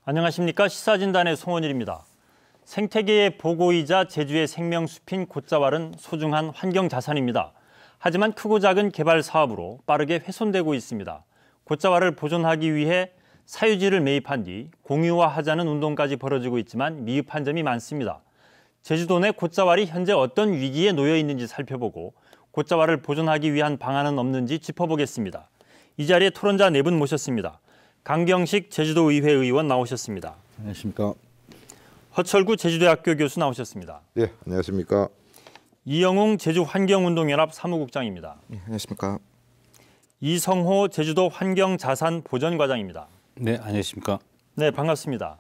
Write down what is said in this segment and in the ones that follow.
안녕하십니까. 시사진단의 송원일입니다. 생태계의 보고이자 제주의 생명숲인 곶자왈은 소중한 환경자산입니다. 하지만 크고 작은 개발 사업으로 빠르게 훼손되고 있습니다. 곶자왈을 보존하기 위해 사유지를 매입한 뒤 공유화하자는 운동까지 벌어지고 있지만 미흡한 점이 많습니다. 제주도 내 곶자왈이 현재 어떤 위기에 놓여 있는지 살펴보고 곶자왈을 보존하기 위한 방안은 없는지 짚어보겠습니다. 이 자리에 토론자 4분 모셨습니다. 강경식 제주도의회 의원 나오셨습니다. 안녕하십니까. 허철구 제주대학교 교수 나오셨습니다. 네, 안녕하십니까. 이영웅 제주환경운동연합 사무국장입니다. 네, 안녕하십니까. 이성호 제주도 환경자산보전과장입니다. 네, 안녕하십니까. 네, 반갑습니다.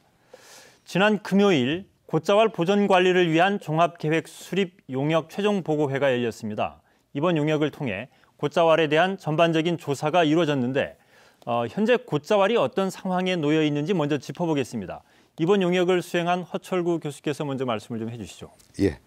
지난 금요일 곶자왈 보전관리를 위한 종합계획 수립 용역 최종 보고회가 열렸습니다. 이번 용역을 통해 곶자왈에 대한 전반적인 조사가 이루어졌는데 현재 곶자왈이 어떤 상황에 놓여 있는지 먼저 짚어보겠습니다. 이번 용역을 수행한 허철구 교수께서 먼저 말씀을 좀 해주시죠. 예,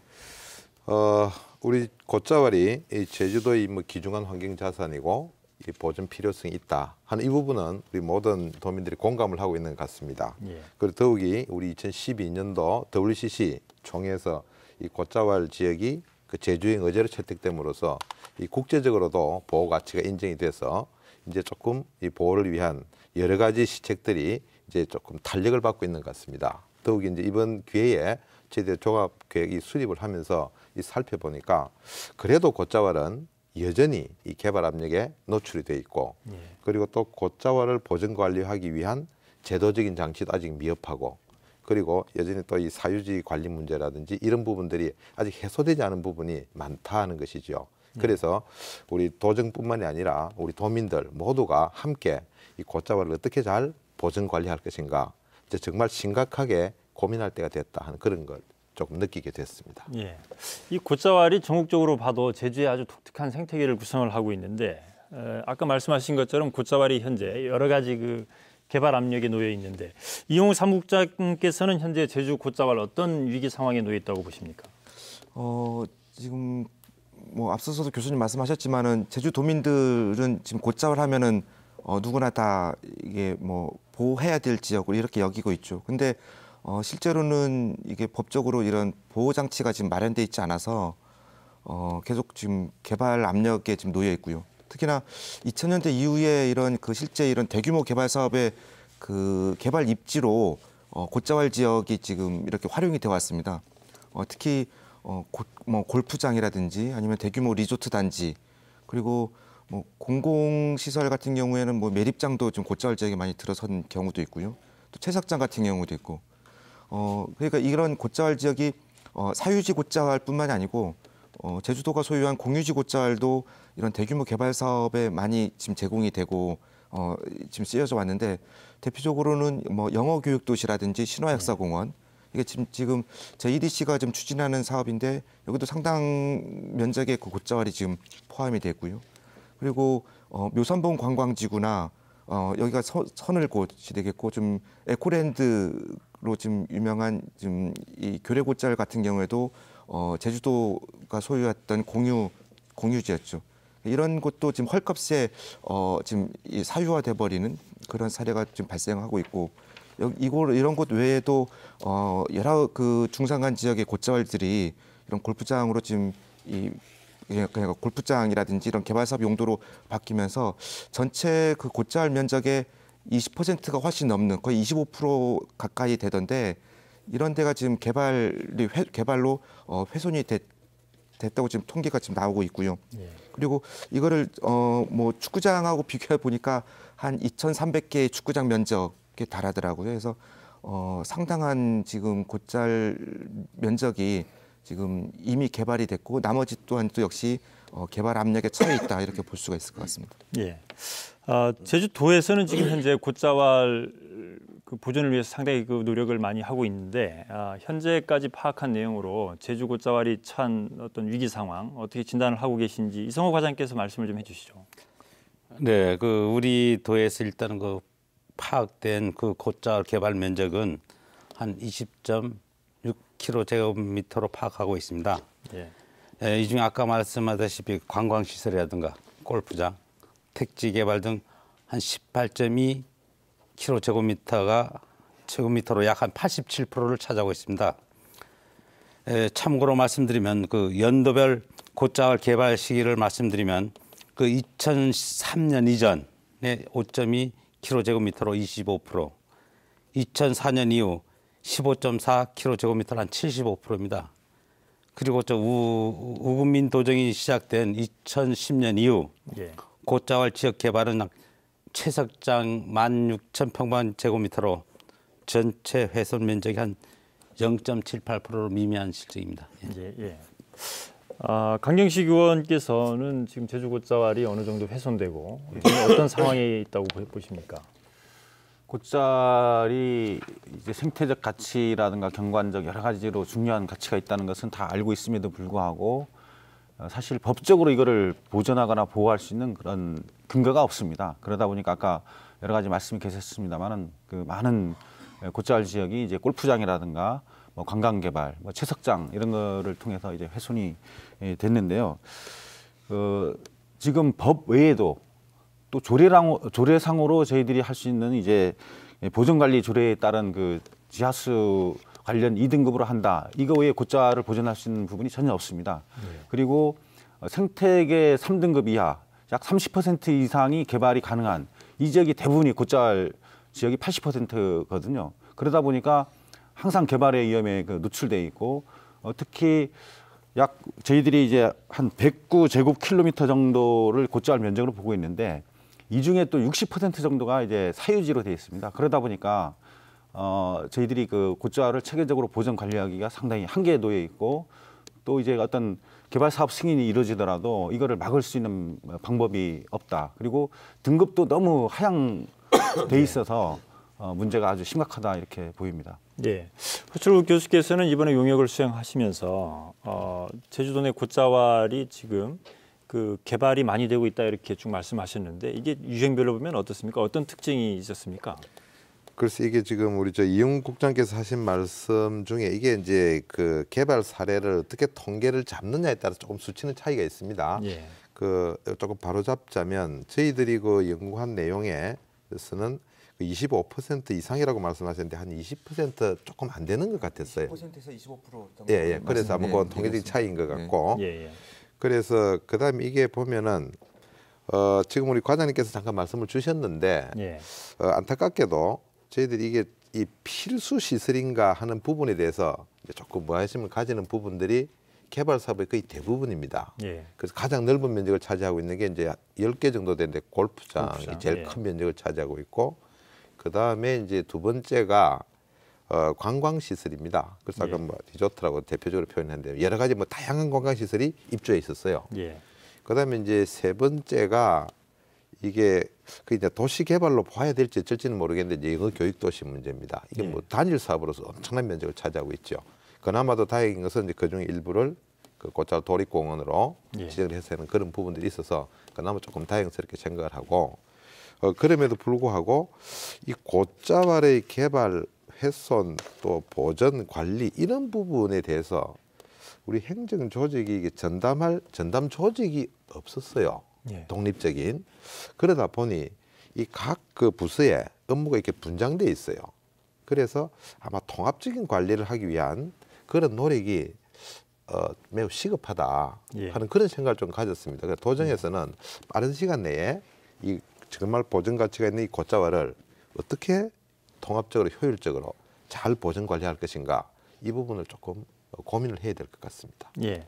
우리 곶자왈이 제주도의 귀중한 환경 자산이고 이 보존 필요성이 있다 하는 이 부분은 우리 모든 도민들이 공감을 하고 있는 것 같습니다. 예. 그리고 더욱이 우리 2012년도 WCC 총회에서 이 곶자왈 지역이 그 제주행 의제로 채택됨으로써 이 국제적으로도 보호 가치가 인정이 돼서 이제 조금 이 보호를 위한 여러 가지 시책들이 이제 조금 탄력을 받고 있는 것 같습니다. 더욱이 이제 이번 기회에 제대 종합 계획이 수립을 하면서 이 살펴보니까 그래도 곶자왈은 여전히 이 개발 압력에 노출이 돼 있고 그리고 또 곶자왈을 보전 관리하기 위한 제도적인 장치도 아직 미흡하고 그리고 여전히 또 이 사유지 관리 문제라든지 이런 부분들이 아직 해소되지 않은 부분이 많다는 것이죠. 그래서 우리 도정뿐만이 아니라 우리 도민들 모두가 함께 이 곶자왈을 어떻게 잘 보전 관리할 것인가 이제 정말 심각하게 고민할 때가 됐다 하는 그런 걸 조금 느끼게 됐습니다. 예, 이 곶자왈이 전국적으로 봐도 제주에 아주 독특한 생태계를 구성을 하고 있는데 아까 말씀하신 것처럼 곶자왈이 현재 여러 가지 그 개발 압력에 놓여 있는데 이용우 사무국장께서는 현재 제주 곶자왈 어떤 위기 상황에 놓여 있다고 보십니까? 지금 뭐 앞서서도 교수님 말씀하셨지만은 제주 도민들은 지금 곶자왈 하면은 누구나 다 이게 뭐 보호해야 될 지역으로 이렇게 여기고 있죠. 근데 실제로는 이게 법적으로 이런 보호 장치가 지금 마련돼 있지 않아서 계속 지금 개발 압력에 지금 놓여 있고요. 특히나 2000년대 이후에 이런 그 실제 이런 대규모 개발 사업의 그 개발 입지로 곶자왈 지역이 지금 이렇게 활용이 되어 왔습니다. 특히 뭐 골프장이라든지 아니면 대규모 리조트 단지 그리고 뭐 공공시설 같은 경우에는 뭐 매립장도 좀 곶자왈 지역에 많이 들어선 경우도 있고요. 또 채석장 같은 경우도 있고. 그러니까 이런 곶자왈 지역이 사유지 곶자왈뿐만이 아니고 제주도가 소유한 공유지 곶자왈도 이런 대규모 개발 사업에 많이 지금 제공이 되고 지금 쓰여져 왔는데 대표적으로는 뭐 영어 교육 도시라든지 신화역사공원 이게 지금 JEDC가 좀 추진하는 사업인데 여기도 상당 면적의 그 곶자왈이 지금 포함이 되고요. 그리고 묘산봉 관광지구나 여기가 서늘곶이 되겠고 좀 에코랜드로 좀 유명한 지금 이 교래곶자왈 같은 경우에도 제주도가 소유했던 공유지였죠. 이런 곳도 지금 헐값에 지금 이 사유화돼 버리는 그런 사례가 지금 발생하고 있고 이런 곳 외에도 여러 그 중산간 지역의 곶자왈들이 이런 골프장으로 지금 그러니까 골프장이라든지 이런 개발 사업 용도로 바뀌면서 전체 그 곶자왈 면적의 20%가 훨씬 넘는 거의 25% 가까이 되던데 이런 데가 지금 개발로 훼손이 됐다고 지금 통계가 지금 나오고 있고요. 예. 그리고 이거를 뭐 축구장하고 비교해 보니까 한 2,300개의 축구장 면적에 달하더라고요. 그래서 상당한 지금 곶자왈 면적이 지금 이미 개발이 됐고 나머지 또한 또 역시 개발 압력에 처해 있다 이렇게 볼 수가 있을 것 같습니다. 예. 제주도에서는 지금 현재 곶자왈 그 보존을 위해서 상당히 그 노력을 많이 하고 있는데 현재까지 파악한 내용으로 제주 곶자왈이 처한 어떤 위기 상황 어떻게 진단을 하고 계신지 이성호 과장께서 말씀을 좀 해주시죠. 네, 그 우리 도에서 일단 그 파악된 그 곶자왈 개발 면적은 한 20.6km/제곱미터로 파악하고 있습니다. 이 중에 아까 말씀하다시피 관광시설이라든가 골프장, 택지 개발 등 한 18.2km/제곱미터가 제곱미터로 약 한 87%를 차지하고 있습니다. 참고로 말씀드리면 그 연도별 곶자왈 개발 시기를 말씀드리면 그 2003년 이전에 5.2 kg제곱미터로 25%, 2004년 이후 15.4 kg제곱미터로 한 75%입니다. 그리고 저 우금민 도정이 시작된 2010년 이후 예. 곶자왈 지역 개발은 채석장 16,000평방제곱미터로 전체 훼손 면적이 한 0.78%로 미미한 실적입니다. 예, 예. 강경식 의원께서는 지금 제주 곶자왈이 어느 정도 훼손되고 지금 어떤 상황에 있다고 보십니까? 곶자왈이 이제 생태적 가치라든가 경관적 여러 가지로 중요한 가치가 있다는 것은 다 알고 있음에도 불구하고 사실 법적으로 이거를 보존하거나 보호할 수 있는 그런 근거가 없습니다. 그러다 보니까 아까 여러 가지 말씀이 계셨습니다만은 그 많은 곶자왈 지역이 이제 골프장이라든가 뭐 관광 개발, 뭐 채석장 이런 거를 통해서 이제 훼손이 됐는데요. 지금 법 외에도 또 조례상으로 저희들이 할 수 있는 이제 보존관리 조례에 따른 그 지하수 관련 2등급으로 한다. 이거 외에 곶자왈을 보존할 수 있는 부분이 전혀 없습니다. 그리고 생태계 3등급 이하 약 30% 이상이 개발이 가능한 이 지역이 대부분이 곶자왈 지역이 80%거든요. 그러다 보니까 항상 개발의 위험에 노출돼 있고 특히 약 저희들이 이제 한 109제곱킬로미터 정도를 곶자왈 면적으로 보고 있는데 이 중에 또 60% 정도가 이제 사유지로 되어 있습니다. 그러다 보니까 저희들이 그 곶자왈을 체계적으로 보존 관리하기가 상당히 한계에 놓여 있고 또 이제 어떤 개발 사업 승인이 이루어지더라도 이거를 막을 수 있는 방법이 없다. 그리고 등급도 너무 하향돼 있어서 문제가 아주 심각하다 이렇게 보입니다. 예. 허철우 교수께서는 이번에 용역을 수행하시면서 제주도 내 곶자왈이 지금 그 개발이 많이 되고 있다 이렇게 쭉 말씀하셨는데 이게 유형별로 보면 어떻습니까? 어떤 특징이 있었습니까? 그래서 이게 지금 우리 이용 국장께서 하신 말씀 중에 이게 이제 그 개발 사례를 어떻게 통계를 잡느냐에 따라서 조금 수치는 차이가 있습니다. 예. 그 조금 바로 잡자면 저희들이 그 연구한 내용에서는 25% 이상이라고 말씀하셨는데 한 20% 조금 안 되는 것 같았어요. 10%에서 25% 정도. 예. 그래서 아마 그건 통계적인 차이인 것 같고. 예, 예. 그래서 그다음에 이게 보면은 지금 우리 과장님께서 잠깐 말씀을 주셨는데 예. 안타깝게도 저희들이 이게 이 필수 시설인가 하는 부분에 대해서 이제 조금 무관심을 가지는 부분들이 개발 사업의 거의 대부분입니다. 예. 그래서 가장 넓은 면적을 차지하고 있는 게 이제 10개 정도 되는데 골프장이 골프장, 제일 예. 큰 면적을 차지하고 있고 그다음에 이제 두 번째가 관광 시설입니다. 그래서 아까 예. 뭐 리조트라고 대표적으로 표현했는데 여러 가지 뭐 다양한 관광 시설이 입주해 있었어요. 예. 그다음에 이제 세 번째가 이게 그 이제 도시 개발로 봐야 될지 어쩔지는 모르겠는데 이제 이거 교육 도시 문제입니다. 이게 예. 뭐 단일 사업으로서 엄청난 면적을 차지하고 있죠. 그나마도 다행인 것은 이제 그중 일부를 그 곶자왈 도립공원으로 예. 지정을 해서 하는 그런 부분들이 있어서 그나마 조금 다행스럽게 생각을 하고 그럼에도 불구하고 이 곶자왈의 개발 훼손 또 보전 관리 이런 부분에 대해서 우리 행정 조직이 이게 전담 조직이 없었어요. 예. 독립적인. 그러다 보니 이 각 그 부서에 업무가 이렇게 분장돼 있어요. 그래서 아마 통합적인 관리를 하기 위한 그런 노력이 매우 시급하다 예. 하는 그런 생각을 좀 가졌습니다. 그래서 도정에서는 빠른 시간 내에 이 정말 보전 가치가 있는 이 곶자왈을 어떻게 통합적으로 효율적으로 잘 보전 관리할 것인가 이 부분을 조금 고민을 해야 될 것 같습니다. 예.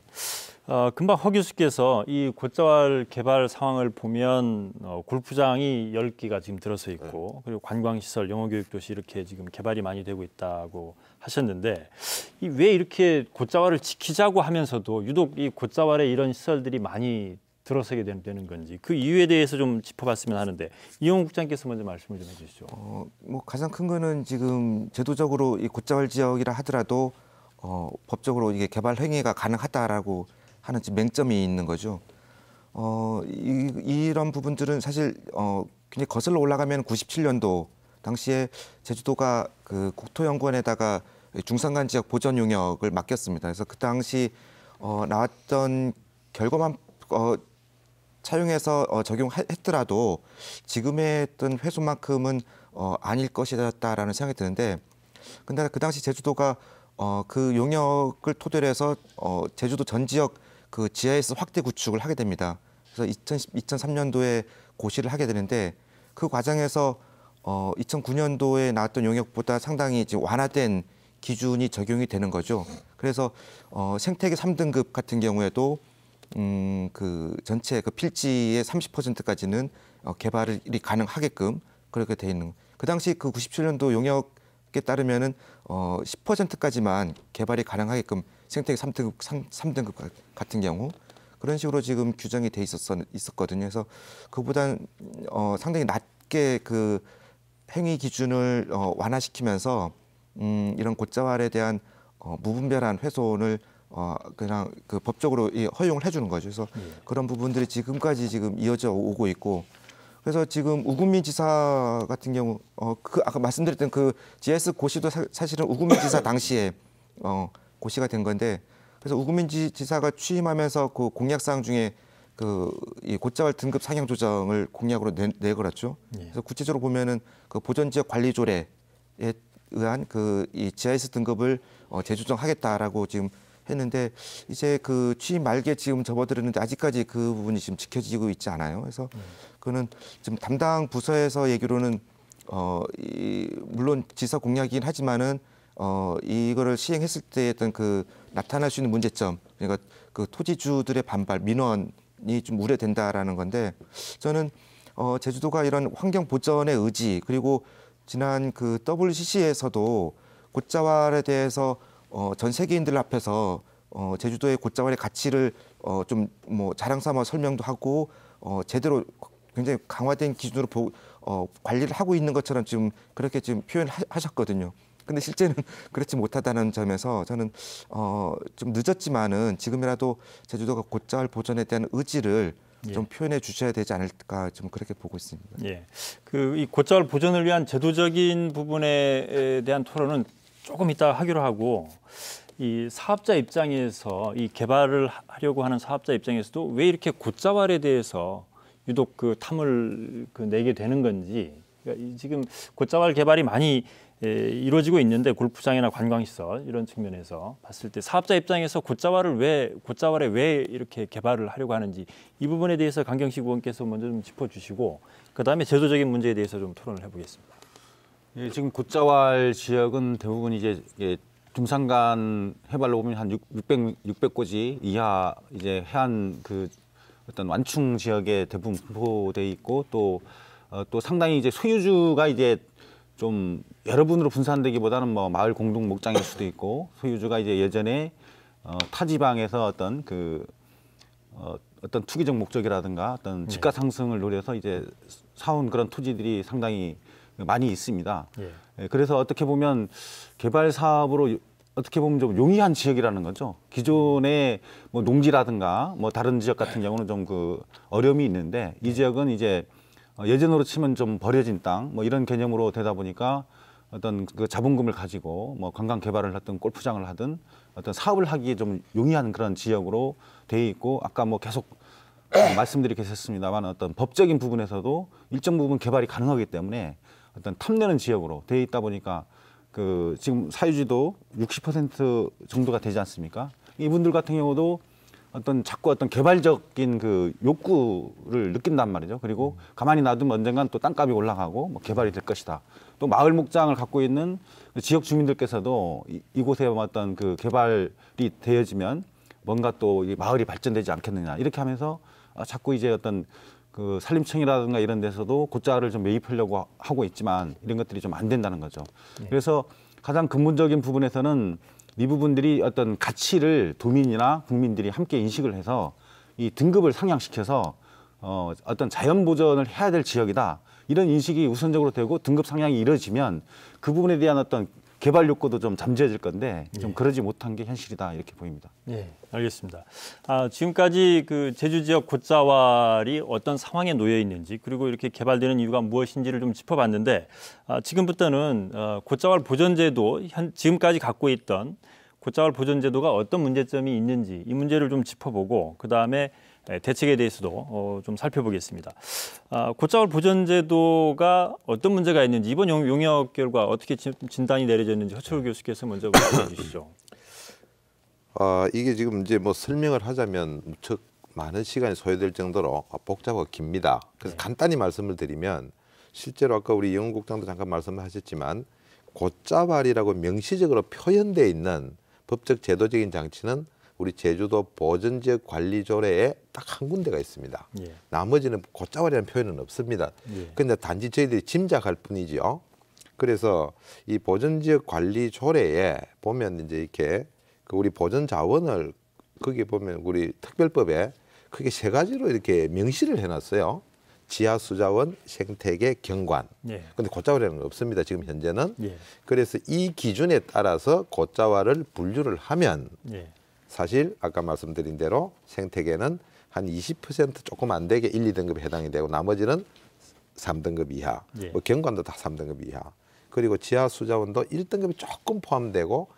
금방 허 교수께서 이 곶자왈 개발 상황을 보면 골프장이 10개가 지금 들어서 있고 그리고 관광시설, 영어교육도시 이렇게 지금 개발이 많이 되고 있다고 하셨는데 왜 이렇게 곶자왈을 지키자고 하면서도 유독 이 곶자왈에 이런 시설들이 많이 들어서게 되는 건지 그 이유에 대해서 좀 짚어봤으면 하는데 이용 국장께서 먼저 말씀을 좀 해주시죠. 뭐 가장 큰 거는 지금 제도적으로 이 곶자왈 지역이라 하더라도 법적으로 이게 개발 행위가 가능하다라고 하는 지금 맹점이 있는 거죠. 이런 부분들은 사실 굉장히 거슬러 올라가면 97년도 당시에 제주도가 그 국토연구원에다가 중산간 지역 보전 용역을 맡겼습니다. 그래서 그 당시 나왔던 결과만 차용해서 적용했더라도 지금의 어떤 훼손만큼은 아닐 것이다라는 생각이 드는데 근데 그 당시 제주도가 그 용역을 토대로 해서 제주도 전 지역 그 GIS 확대 구축을 하게 됩니다. 그래서 2003년도에 고시를 하게 되는데 그 과정에서 2009년도에 나왔던 용역보다 상당히 지금 완화된 기준이 적용이 되는 거죠. 그래서 생태계 3등급 같은 경우에도 그 전체 그 필지의 30%까지는 개발이 가능하게끔 그렇게 돼 있는. 그 당시 그 97년도 용역에 따르면은 10%까지만 개발이 가능하게끔 생태계 3등급 같은 경우 그런 식으로 지금 규정이 돼 있었거든요. 그래서 그보다는 상당히 낮게 그 행위 기준을 완화시키면서 이런 곶자왈에 대한 무분별한 훼손을 그냥 그 법적으로 허용을 해주는 거죠. 그래서 그런 부분들이 지금까지 지금 이어져 오고 있고, 그래서 지금 우금민 지사 같은 경우 그 아까 말씀드렸던 그 GS 고시도 사실은 우금민 지사 당시에 고시가 된 건데, 그래서 우금민 지사가 취임하면서 그 공약사항 중에 이 곶자왈 등급 상향 조정을 공약으로 내걸었죠. 그래서 구체적으로 보면은 그 보전지역 관리조례에 의한 이 GIS 등급을 재조정하겠다라고 지금 했는데, 이제 그 취임 말기에 지금 접어들었는데 아직까지 그 부분이 지금 지켜지고 있지 않아요. 그래서 그거는 지금 담당 부서에서 얘기로는 물론 지사 공약이긴 하지만은 이거를 시행했을 때 어떤 그 나타날 수 있는 문제점, 그러니까 그 토지주들의 반발, 민원이 좀 우려된다라는 건데, 저는 제주도가 이런 환경 보전의 의지, 그리고 지난 그 WCC에서도 곶자왈에 대해서 전 세계인들 앞에서 제주도의 곶자왈의 가치를 좀 뭐 자랑 삼아 설명도 하고 제대로 굉장히 강화된 기준으로 관리를 하고 있는 것처럼 지금 그렇게 지금 표현하셨거든요. 근데 실제는 그렇지 못하다는 점에서 저는 좀 늦었지만은 지금이라도 제주도가 곶자왈 보전에 대한 의지를 좀 표현해 주셔야 되지 않을까, 좀 그렇게 보고 있습니다. 예, 이 곶자왈 보전을 위한 제도적인 부분에 대한 토론은 조금 이따 하기로 하고, 이 사업자 입장에서 이 개발을 하려고 하는 사업자 입장에서도 왜 이렇게 곶자왈에 대해서 유독 그 탐을 내게 되는 건지, 그러니까 지금 곶자왈 개발이 많이 이루어지고 있는데 골프장이나 관광시설 이런 측면에서 봤을 때 사업자 입장에서 곶자왈에 왜 이렇게 개발을 하려고 하는지, 이 부분에 대해서 강경식 의원께서 먼저 좀 짚어주시고 그다음에 제도적인 문제에 대해서 좀 토론을 해보겠습니다. 예, 지금 곶자왈 지역은 대부분 이제 중산간 해발로 보면 한 600고지 이하 이제 해안 그 어떤 완충 지역에 대부분 분포돼 있고, 또 상당히 이제 소유주가 이제 좀 여러 분으로 분산되기보다는 뭐 마을 공동 목장일 수도 있고, 소유주가 이제 예전에 타 지방에서 어떤 투기적 목적이라든가 어떤 집가 상승을 노려서 이제 사온 그런 토지들이 상당히 많이 있습니다. 예, 그래서 어떻게 보면 개발 사업으로 어떻게 보면 좀 용이한 지역이라는 거죠. 기존의 뭐 농지라든가 뭐 다른 지역 같은 경우는 좀 어려움이 있는데, 이 지역은 이제 예전으로 치면 좀 버려진 땅 뭐 이런 개념으로 되다 보니까 어떤 그 자본금을 가지고 뭐 관광 개발을 하든 골프장을 하든 어떤 사업을 하기에 좀 용이한 그런 지역으로 돼 있고, 아까 뭐 계속 말씀드리겠습니다만 어떤 법적인 부분에서도 일정 부분 개발이 가능하기 때문에 어떤 탐내는 지역으로 돼 있다 보니까 지금 사유지도 60% 정도가 되지 않습니까? 이분들 같은 경우도 자꾸 어떤 개발적인 욕구를 느낀단 말이죠. 그리고 가만히 놔두면 언젠간 또 땅값이 올라가고 뭐 개발이 될 것이다. 또 마을 목장을 갖고 있는 지역 주민들께서도 이곳에 어떤 개발이 되어지면 뭔가 또 이 마을이 발전되지 않겠느냐, 이렇게 하면서 자꾸 이제 어떤 산림청이라든가 이런 데서도 곶자왈을 좀 매입하려고 하고 있지만 이런 것들이 좀 안 된다는 거죠. 그래서 가장 근본적인 부분에서는 이 부분들이 어떤 가치를 도민이나 국민들이 함께 인식을 해서 이 등급을 상향시켜서 어떤 자연 보전을 해야 될 지역이다, 이런 인식이 우선적으로 되고 등급 상향이 이루어지면 그 부분에 대한 어떤 개발 욕구도 좀 잠재질 건데 좀 그러지 못한 게 현실이다, 이렇게 보입니다. 네, 알겠습니다. 지금까지 제주 지역 곶자왈이 어떤 상황에 놓여 있는지, 그리고 이렇게 개발되는 이유가 무엇인지를 좀 짚어봤는데, 지금부터는 곶자왈 보전제도, 지금까지 갖고 있던 곶자왈 보전제도가 어떤 문제점이 있는지 이 문제를 좀 짚어보고, 그 다음에 대책에 대해서도 좀 살펴보겠습니다. 곶자왈 보존제도가 어떤 문제가 있는지 이번 용역 결과 어떻게 진단이 내려졌는지 허철우 교수께서 먼저 말씀해 주시죠. 이게 지금 이제 뭐 설명을 하자면 무척 많은 시간이 소요될 정도로 복잡하고 깁니다. 그래서 간단히 말씀을 드리면 실제로 아까 우리 영국장도 잠깐 말씀하셨지만 곶자왈이라고 명시적으로 표현되어 있는 법적 제도적인 장치는 우리 제주도 보전지역 관리조례에 딱 한 군데가 있습니다. 예. 나머지는 곶자왈이라는 표현은 없습니다. 그런데 단지 저희들이 짐작할 뿐이지요. 그래서 이 보전지역 관리조례에 보면 이제 이렇게 그 우리 보전자원을 거기 보면 우리 특별법에 크게 세 가지로 이렇게 명시를 해놨어요. 지하수자원, 생태계, 경관. 예. 근데 곶자왈이라는 건 없습니다. 지금 현재는. 예. 그래서 이 기준에 따라서 곶자왈을 분류를 하면 예. 사실 아까 말씀드린 대로 생태계는 한 20% 조금 안 되게 1, 2등급에 해당이 되고 나머지는 3등급 이하. 예. 뭐 경관도 다 3등급 이하. 그리고 지하수자원도 1등급이 조금 포함되고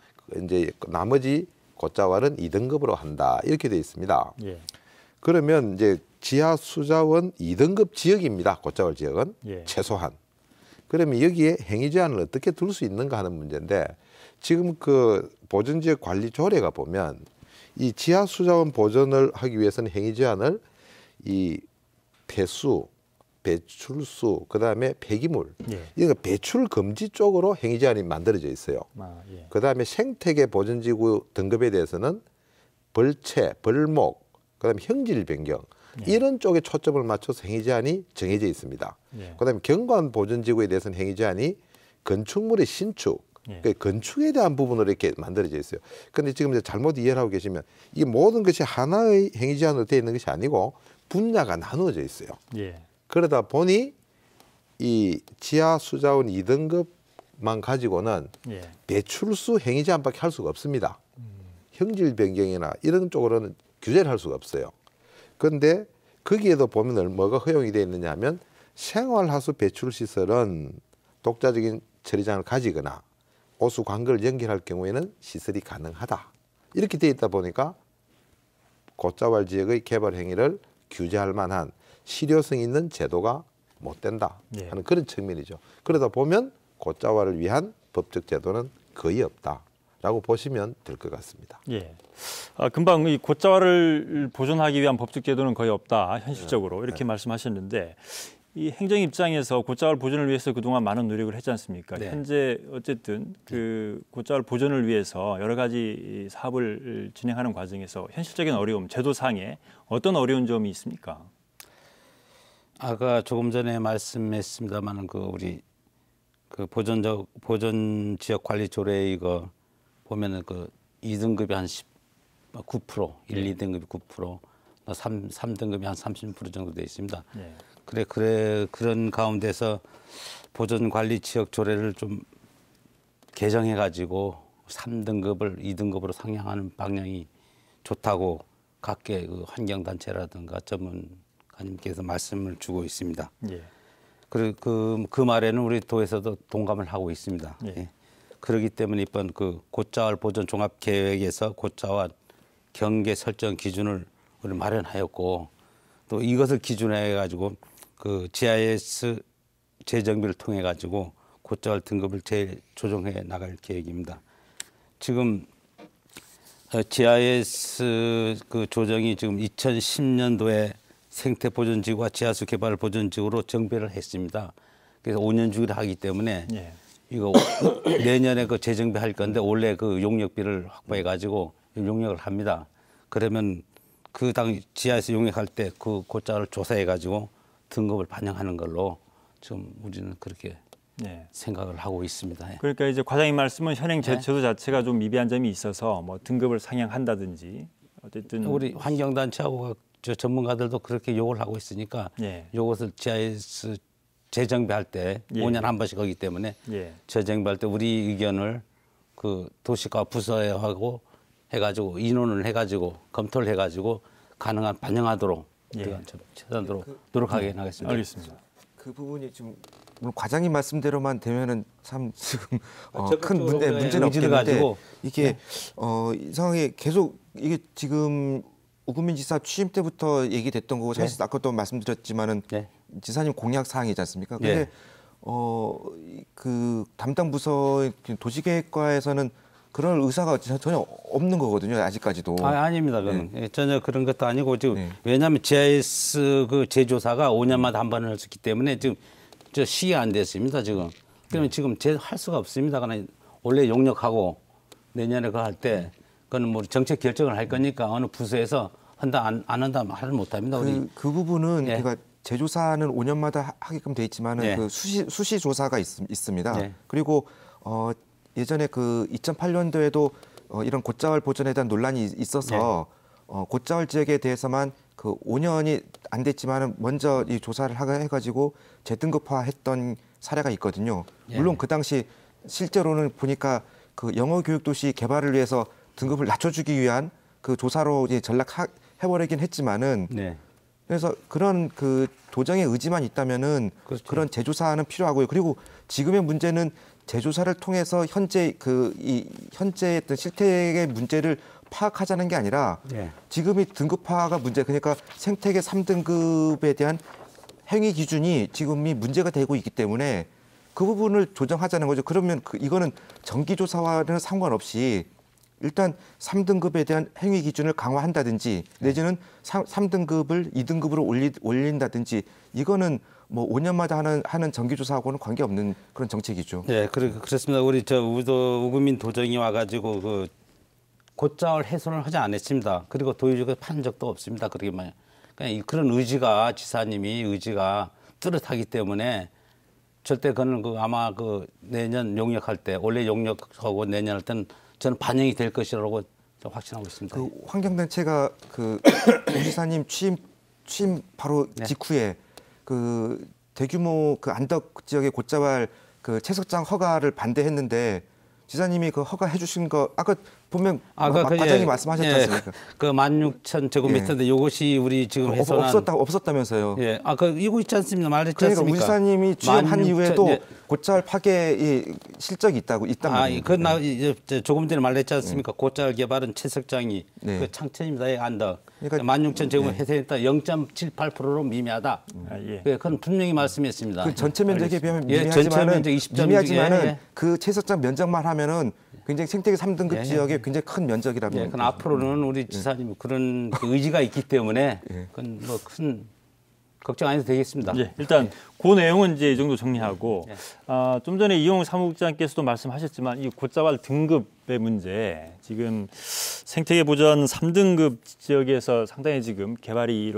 이제 나머지 곶자왈은 2등급으로 한다. 이렇게 돼 있습니다. 예. 그러면 이제 지하수자원 2등급 지역입니다. 곶자왈 지역은 예. 최소한. 그러면 여기에 행위 제한을 어떻게 둘 수 있는가 하는 문제인데 지금 그 보전지역 관리 조례가 보면 이 지하수자원 보전을 하기 위해서는 행위 제한을 이 폐수, 배출수, 그다음에 폐기물, 예. 이거 배출 금지 쪽으로 행위 제한이 만들어져 있어요. 예. 그다음에 생태계 보전지구 등급에 대해서는 벌채, 벌목, 그다음에 형질 변경 이런 쪽에 초점을 맞춰서 행위 제한이 정해져 있습니다. 예. 그다음에 경관 보전지구에 대해서는 행위 제한이 건축물의 신축, 예. 그러니까 건축에 대한 부분으로 이렇게 만들어져 있어요. 그런데 지금 이제 잘못 이해를 하고 계시면 이 모든 것이 하나의 행위 제한으로 되어 있는 것이 아니고 분야가 나누어져 있어요. 예. 그러다 보니 이 지하수자원 2등급만 가지고는 예. 배출수 행위 제한밖에 할 수가 없습니다. 형질 변경이나 이런 쪽으로는 규제를 할 수가 없어요. 그런데 거기에도 보면 뭐가 허용이 되어 있느냐 하면 생활하수 배출 시설은 독자적인 처리장을 가지거나 오수 관계를 연결할 경우에는 시설이 가능하다. 이렇게 되어 있다 보니까 곶자왈 지역의 개발 행위를 규제할 만한 실효성 있는 제도가 못 된다 하는 그런 측면이죠. 그러다 보면 곶자왈을 위한 법적 제도는 거의 없다라고 보시면 될 것 같습니다. 예. 금방 이 곶자왈을 보존하기 위한 법적 제도는 거의 없다. 현실적으로 이렇게 말씀하셨는데 이 행정 입장에서 곶자왈 보존을 위해서 그동안 많은 노력을 했지 않습니까? 네. 현재 어쨌든 그 곶자왈 보존을 위해서 여러 가지 사업을 진행하는 과정에서 현실적인 어려움, 제도상에 어떤 어려운 점이 있습니까? 아까 조금 전에 말씀했습니다만 그 우리 그 보전 지역 관리 조례 이거 보면은 그 2등급이 한 9%, 1, 2등급이 9%, 3등급이 한 30% 정도 돼 있습니다. 예. 그런 가운데서 보전 관리 지역 조례를 좀 개정해 가지고 3등급을 2등급으로 상향하는 방향이 좋다고 각계 그 환경단체라든가 전문가님께서 말씀을 주고 있습니다. 예. 그리고 그 말에는 우리 도에서도 동감을 하고 있습니다. 예. 예. 그렇기 때문에 이번 그 곶자왈 보존 종합 계획에서 곶자왈 경계 설정 기준을 우리 마련하였고 또 이것을 기준해 가지고 그 GIS 재정비를 통해 가지고 곶자왈 등급을 조정해 나갈 계획입니다. 지금 GIS 그 조정이 지금 2010년도에 생태 보존지구와 지하수 개발 보존지구로 정비를 했습니다. 그래서 5년 주기를 하기 때문에 예. 이거 내년에 그 재정비 할 건데 올해 그 용역비를 확보해 가지고 용역을 합니다. 그러면 그 당 GIS 용역할 때 그 곶자왈을 조사해 가지고 등급을 반영하는 걸로 지금 우리는 그렇게 예. 생각을 하고 있습니다. 예. 그러니까 이제 과장님 말씀은 현행 네. 제도 자체가 좀 미비한 점이 있어서 뭐 등급을 상향한다든지 어쨌든 우리 환경단체하고 저 전문가들도 그렇게 요구를 하고 있으니까 예. 이것을 GIS 재정비할 때 예. 5년 한 번씩 하기 때문에 예. 재정비할 때 우리 의견을 그 도시과 부서에 하고 해가지고 인원을 해가지고 검토를 해가지고 가능한 반영하도록 예. 우리가 최선으로 노력하게 나겠습니다. 알겠습니다. 그 부분이 지금 물론 과장님 말씀대로만 되면은 참 지금 큰 적극적으로 문제는 의지를 없겠는데 가지고 이게 이 상황에 계속 이게 지금 우금민 지사 취임 때부터 얘기됐던 거고 사실 아까도 말씀드렸지만은 네. 지사님 공약 사항이지 않습니까? 네. 근데 그 담당 부서 도시계획과에서는 그런 의사가 전혀 없는 거거든요. 아직까지도. 아닙니다. 그건 전혀 그런 것도 아니고 지금 네. 왜냐하면 GIS 그 재조사가 5년마다 한 번을 했기 때문에 지금 저 시기 안 됐습니다. 지금. 그러면 지금 할 수가 없습니다. 그냥 원래 용역하고 내년에 그거 할 때 그거는 뭐 정책 결정을 할 거니까 어느 부서에서 한다 안 한다 말을 못 합니다. 우리. 그 부분은 예. 그러니까 재조사는 5년마다 하게끔 돼 있지만은 예. 그 수시 조사가 있습니다. 예. 그리고 예전에 그 2008년도에도 이런 곶자월 보전에 대한 논란이 있어서 곶자월 지역에 대해서만 그 5년이 안 됐지만은 먼저 이 조사를 해가지고 재등급화했던 사례가 있거든요. 예. 물론 그 당시 실제로는 보니까 그 영어 교육 도시 개발을 위해서 등급을 낮춰주기 위한 그 조사로 이제 전락해버리긴 했지만은 네. 그래서 그런 그 도정의 의지만 있다면은 그렇죠. 그런 재조사는 필요하고요. 그리고 지금의 문제는 재조사를 통해서 현재 현재의 어떤 실태의 문제를 파악하자는 게 아니라 네. 지금의 등급화가 문제. 그러니까 생태계 3등급에 대한 행위 기준이 지금이 문제가 되고 있기 때문에 그 부분을 조정하자는 거죠. 그러면 이거는 정기조사와는 상관없이 일단 3등급에 대한 행위 기준을 강화한다든지 내지는 3등급을 2등급으로 올린다든지 이거는 뭐 5년마다 하는 정기조사하고는 관계없는 그런 정책이죠. 네, 그렇습니다. 우리 우금민 도정이 와가지고 그 곶자월 훼손을 하지 않았습니다. 그리고 도의적으로 판 적도 없습니다. 그러기만 그냥 그런 지사님이 의지가 뚜렷하기 때문에 절대 그는 아마 내년 용역할 때 원래 용역하고 내년 할 때는 저는 반영이 될 것이라고 확신하고 있습니다. 그 환경단체가 그 지사님 취임 바로 직후에 그 대규모 그 안덕 지역의 곶자왈 그 채석장 허가를 반대했는데 지사님이 그 허가해 주신 거 아까 보면 과장님 말씀하셨지 않습니까? 그 16,000제곱미터인데 이것이 우리 지금 훼손한 없었다면서요. 예, 이거 있지 않습니까? 말했지 그러니까 않습니까? 우리 지사님이 취임한 16,000, 이후에도 예. 곶자왈 파괴 실적이 있단 말이에요. 이제 조금 전에 말했지 않습니까? 곶자왈 개발은 채석장이 네. 그 창천입니다. 안덕. 그러니까 16,000제곱 훼손했다 0.78%로 미미하다. 예. 그건 분명히 말씀했습니다. 그 전체 면적에 비하면 예, 전체 면적 20점 미미하지만은 중에, 예. 그 채석장 면적만 하면은 굉장히 생태계 3등급 지역에 굉장히 큰 면적이라면. 예, 그건 앞으로는 우리 지사님 그런 그 의지가 있기 때문에 그건 뭐 큰 걱정 안 해도 되겠습니다. 예, 일단 그 내용은 이제 이 정도 정리하고 좀 전에 이용 사무국장께서도 말씀하셨지만 이 곶자왈 등급의 문제 지금 생태계 보전 3등급 지역에서 상당히 지금 개발이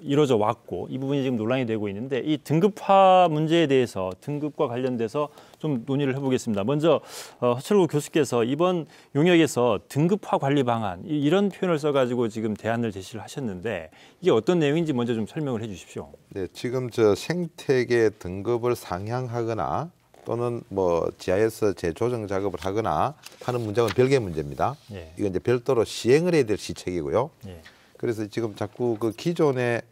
이루어져 왔고 이 부분이 지금 논란이 되고 있는데 이 등급화 문제에 대해서 등급과 관련돼서 좀 논의를 해보겠습니다. 먼저 허철구 교수께서 이번 용역에서 등급화 관리 방안 이런 표현을 써가지고 지금 대안을 제시를 하셨는데 이게 어떤 내용인지 먼저 좀 설명을 해주십시오. 네, 지금 생태계 등급을 상향하거나 또는 뭐 GIS 재조정 작업을 하거나 하는 문제는 별개의 문제입니다. 예. 이건 이제 별도로 시행을 해야 될 시책이고요. 예. 그래서 지금 자꾸 그 기존의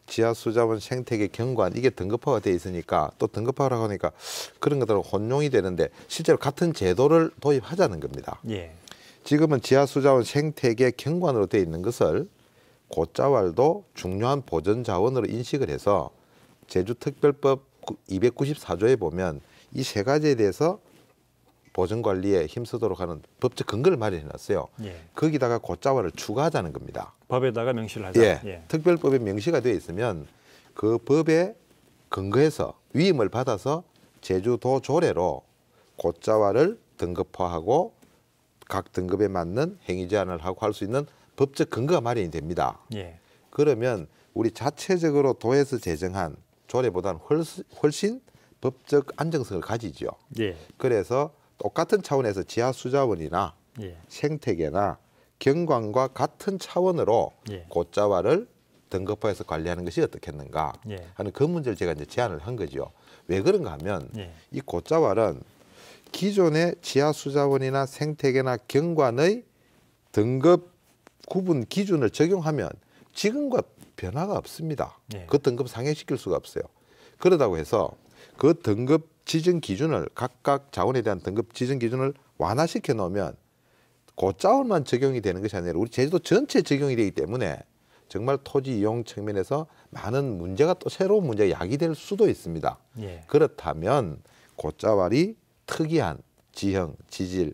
지하수자원 생태계 경관 이게 등급화가 돼 있으니까 또 등급화라고 하니까 그런 것들은 혼용이 되는데 실제로 같은 제도를 도입하자는 겁니다. 예. 지금은 지하수자원 생태계 경관으로 돼 있는 것을 곶자왈도 중요한 보전 자원으로 인식을 해서 제주특별법 294조에 보면 이 세 가지에 대해서 보전 관리에 힘쓰도록 하는 법적 근거를 마련해 놨어요. 예. 거기다가 곶자왈을 추가하자는 겁니다. 법에다가 명시를 하자. 예. 특별법에 명시가 되어 있으면 그 법에 근거해서 위임을 받아서 제주도 조례로 곶자왈을 등급화하고 각 등급에 맞는 행위 제한을 하고 할 수 있는 법적 근거가 마련이 됩니다. 예. 그러면 우리 자체적으로 도에서 제정한 조례보다는 훨씬 법적 안정성을 가지죠. 예. 그래서 똑같은 차원에서 지하수자원이나 예. 생태계나 경관과 같은 차원으로 예. 곶자왈을 등급화해서 관리하는 것이 어떻겠는가 예. 하는 그 문제를 제가 이제 제안을 한 거죠. 왜 그런가 하면 예. 이 곶자왈은 기존의 지하수자원이나 생태계나 경관의 등급 구분 기준을 적용하면 지금과 변화가 없습니다. 예. 그 등급 상향시킬 수가 없어요. 그러다고 해서 그 등급 지정 기준을 각각 자원에 대한 등급 지정 기준을 완화시켜 놓으면 고자원만 적용이 되는 것이 아니라 우리 제주도 전체 적용이 되기 때문에 정말 토지 이용 측면에서 많은 문제가 또 새로운 문제가 야기될 수도 있습니다. 예. 그렇다면 고자왈이 특이한 지형, 지질,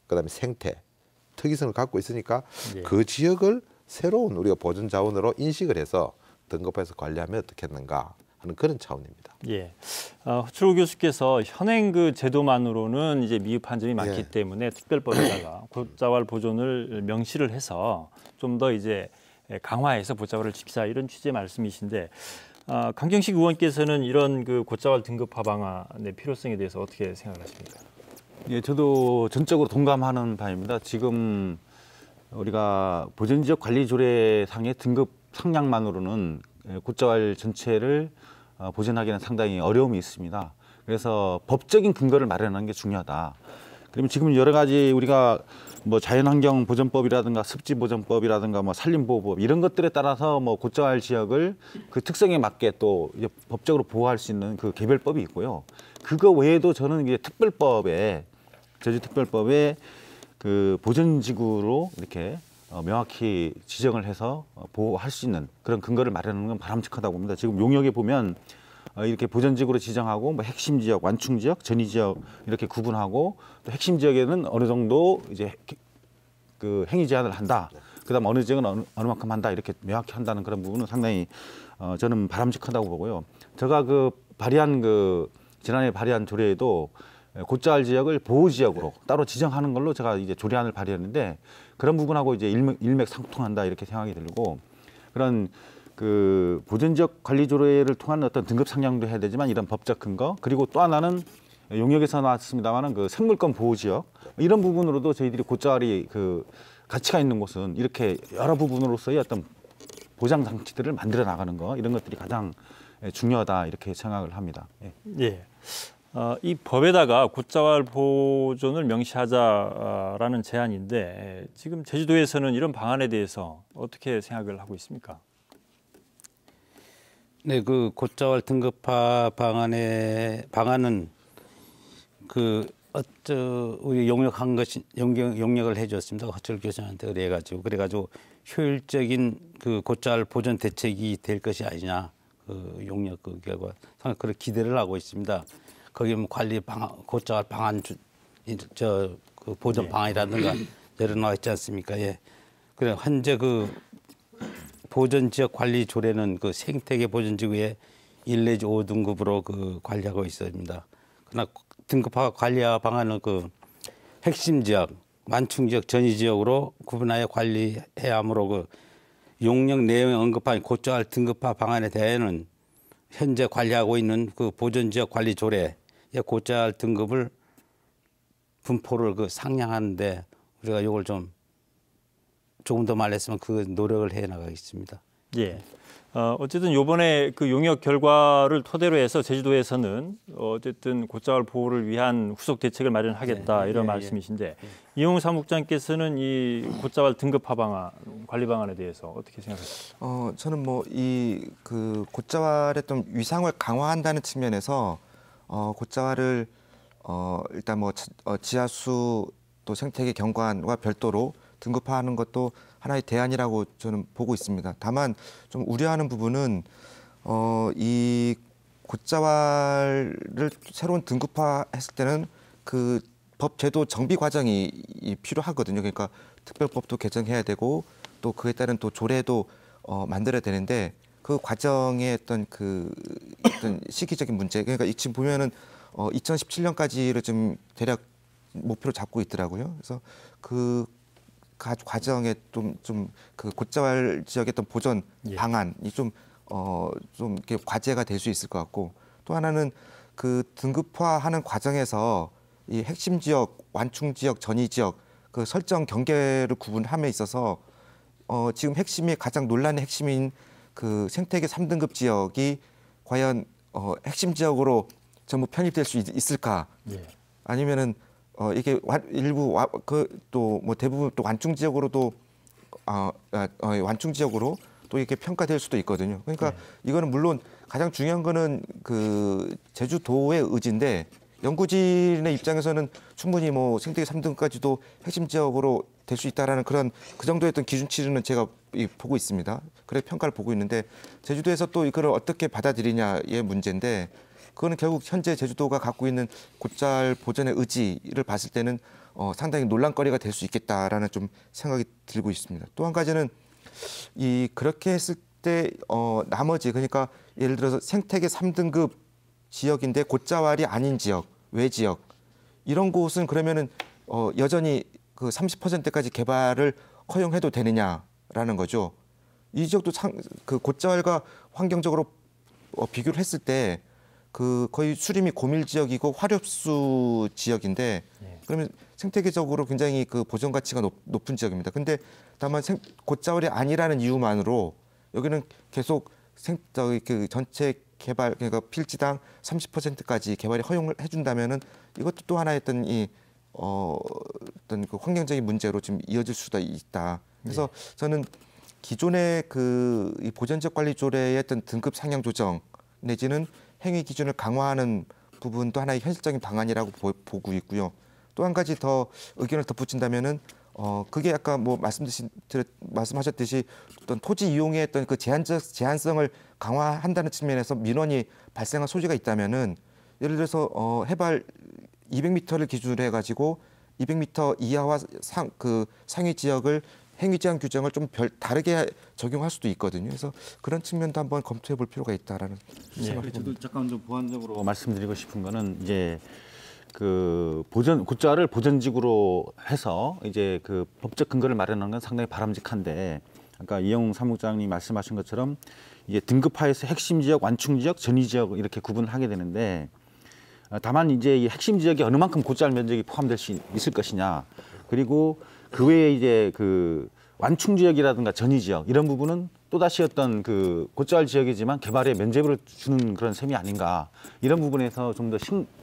그다음에 생태, 특이성을 갖고 있으니까 예. 그 지역을 새로운 우리가 보존 자원으로 인식을 해서 등급해서 관리하면 어떻겠는가 하는 그런 차원입니다. 예. 허철우 교수께서 현행 그 제도만으로는 이제 미흡한 점이 많기 예. 때문에 특별법에다가 고자왈 보존을 명시를 해서 좀 더 이제 강화해서 고자왈을 지키자 이런 취지의 말씀이신데 강경식 의원께서는 이런 그 고자왈 등급화 방안의 필요성에 대해서 어떻게 생각하십니까? 예, 저도 전적으로 동감하는 바입니다. 지금 우리가 보전지역 관리조례상의 등급 상량만으로는 고자왈 전체를 보존하기는 상당히 어려움이 있습니다. 그래서 법적인 근거를 마련하는 게 중요하다. 그러면 지금 여러 가지 우리가 뭐 자연환경보전법이라든가 습지보전법이라든가 뭐 산림보호법 이런 것들에 따라서 뭐 고자왈 지역을 그 특성에 맞게 또 이제 법적으로 보호할 수 있는 그 개별법이 있고요. 그거 외에도 저는 이제 특별법에 제주특별법에 그 보전지구로 이렇게 명확히 지정을 해서 보호할 수 있는 그런 근거를 마련하는 건 바람직하다고 봅니다. 지금 용역에 보면 이렇게 보전지구로 지정하고 뭐 핵심 지역, 완충 지역, 전이 지역 이렇게 구분하고 또 핵심 지역에는 어느 정도 이제 그 행위 제한을 한다. 그다음 어느 지역은 어느 만큼 한다 이렇게 명확히 한다는 그런 부분은 상당히 저는 바람직하다고 보고요. 제가 그 발의한 그 지난해 발의한 조례에도 고자왈 지역을 보호 지역으로 따로 지정하는 걸로 제가 이제 조례안을 발의했는데 그런 부분하고 이제 일맥상통한다 이렇게 생각이 들고 그런 그 보전지역 관리조례를 통한 어떤 등급 상향도 해야 되지만 이런 법적 근거 그리고 또 하나는 용역에서 나왔습니다만은 그 생물권 보호 지역 이런 부분으로도 저희들이 고자왈이 그 가치가 있는 곳은 이렇게 여러 부분으로서의 어떤 보장 장치들을 만들어 나가는 거 이런 것들이 가장 중요하다 이렇게 생각을 합니다. 예. 예. 이 법에다가 고자왈 보존을 명시하자라는 제안인데 지금 제주도에서는 이런 방안에 대해서 어떻게 생각을 하고 있습니까? 네, 그 고자왈 등급화 방안은 그 우리 용역한 것이 용역을 해줬습니다. 허철 교수한테 그래가지고 효율적인 그 고자왈 보존 대책이 될 것이 아니냐 그 용역 그 결과 상당히 그런 기대를 하고 있습니다. 거기 뭐 관리 방안, 고자왈 방안 그 보존 방안이라든가 내려나와 있지 않습니까? 예. 그래 현재 그 보전 지역 관리 조례는 그 생태계 보전지구의 1 내지 5등급으로 그 관리하고 있습니다. 그러나 등급화 관리화 방안은 그 핵심 지역, 완충 지역, 전이 지역으로 구분하여 관리해야 하므로 그 용역 내용에 언급한 고자왈 등급화 방안에 대해서는 현재 관리하고 있는 그 보전 지역 관리 조례의 고자왈 등급을 분포를 그 상향하는데 우리가 이걸 좀 조금 더 말했으면 그 노력을 해 나가겠습니다. 예. 어쨌든 이번에 그 용역 결과를 토대로 해서 제주도에서는 어쨌든 고자왈 보호를 위한 후속 대책을 마련하겠다 이런 말씀이신데 이용우 사무국장께서는 이 고자왈 등급화 방안, 관리 방안에 대해서 어떻게 생각하십니까? 저는 뭐 이 그 고자왈의 좀 위상을 강화한다는 측면에서 고자왈을 일단 뭐 지하수 또 생태계 경관과 별도로 등급화하는 것도 하나의 대안이라고 저는 보고 있습니다. 다만 좀 우려하는 부분은 이 고자왈을 새로운 등급화했을 때는 그 법 제도 정비 과정이 필요하거든요. 그러니까 특별법도 개정해야 되고 또 그에 따른 또 조례도 만들어야 되는데 그 과정의 어떤 시기적인 문제. 그러니까 지금 보면은 2017년까지를 좀 대략 목표로 잡고 있더라고요. 그래서 그 과정에 좀 그 고자왈 지역의 어떤 보존 방안이 좀 이렇게 과제가 될 수 있을 것 같고 또 하나는 그 등급화하는 과정에서 이 핵심 지역, 완충 지역, 전이 지역 그 설정 경계를 구분함에 있어서 지금 핵심이 가장 논란의 핵심인 그 생태계 3등급 지역이 과연 핵심 지역으로 전부 편입될 수 있을까? 예. 아니면은 이게 일부 또 뭐 대부분 또 완충 지역으로도 완충 지역으로 또 이렇게 평가될 수도 있거든요. 그러니까 이거는 물론 가장 중요한 거는 그 제주도의 의지인데 연구진의 입장에서는 충분히 뭐 생태계 3등까지도 핵심 지역으로 될 수 있다라는 그런 그 정도의 어떤 기준치를 제가 보고 있습니다. 그래 평가를 보고 있는데 제주도에서 또 이걸 어떻게 받아들이냐의 문제인데 그거는 결국 현재 제주도가 갖고 있는 곶자왈 보존의 의지를 봤을 때는 상당히 논란거리가 될 수 있겠다라는 좀 생각이 들고 있습니다. 또 한 가지는 그렇게 했을 때 나머지 그러니까 예를 들어서 생태계 3등급 지역인데 곶자왈이 아닌 지역, 외지역 이런 곳은 그러면은 여전히 그 30%까지 개발을 허용해도 되느냐라는 거죠. 이 지역도 그 곶자왈과 환경적으로 비교를 했을 때 그 거의 수림이 고밀 지역이고 화렵수 지역인데 그러면 생태계적으로 굉장히 그 보존 가치가 높은 지역입니다. 근데 다만 곶자왈이 아니라는 이유만으로 여기는 계속 그 전체 개발 그러니까 필지당 30%까지 개발이 허용을 해준다면은 이것도 또 하나의 어떤 어떤 그 환경적인 문제로 지금 이어질 수도 있다. 그래서 저는 기존의 이 보전지역 관리 조례의 어떤 등급 상향 조정 내지는 행위 기준을 강화하는 부분도 하나의 현실적인 방안이라고 보고 있고요. 또 한 가지 더 의견을 덧붙인다면은 그게 아까 뭐 말씀하셨듯이 어떤 토지 이용의 어떤 그 제한성을 강화한다는 측면에서 민원이 발생한 소지가 있다면은 예를 들어서 해발 200m를 기준으로 해가지고 200m 이하와 상위 지역을 행위 제한 규정을 좀 다르게 적용할 수도 있거든요. 그래서 그런 측면도 한번 검토해 볼 필요가 있다라는 생각이 저도 듭니다. 잠깐 좀 보완적으로 말씀드리고 싶은 거는 이제 그 곶자왈을 보전지구로 해서 이제 그 법적 근거를 마련하는 건 상당히 바람직한데 아까 이영웅 사무장님이 말씀하신 것처럼 이게 등급화해서 핵심 지역, 완충 지역, 전위 지역 이렇게 구분을 하게 되는데 다만 이제 이 핵심 지역에 어느 만큼 곶자왈 면적이 포함될 수 있을 것이냐 그리고 그 외에 이제 그 완충 지역이라든가 전위 지역 이런 부분은 또다시 어떤 그 곶자왈 지역이지만 개발에 면제부를 주는 그런 셈이 아닌가 이런 부분에서 좀 더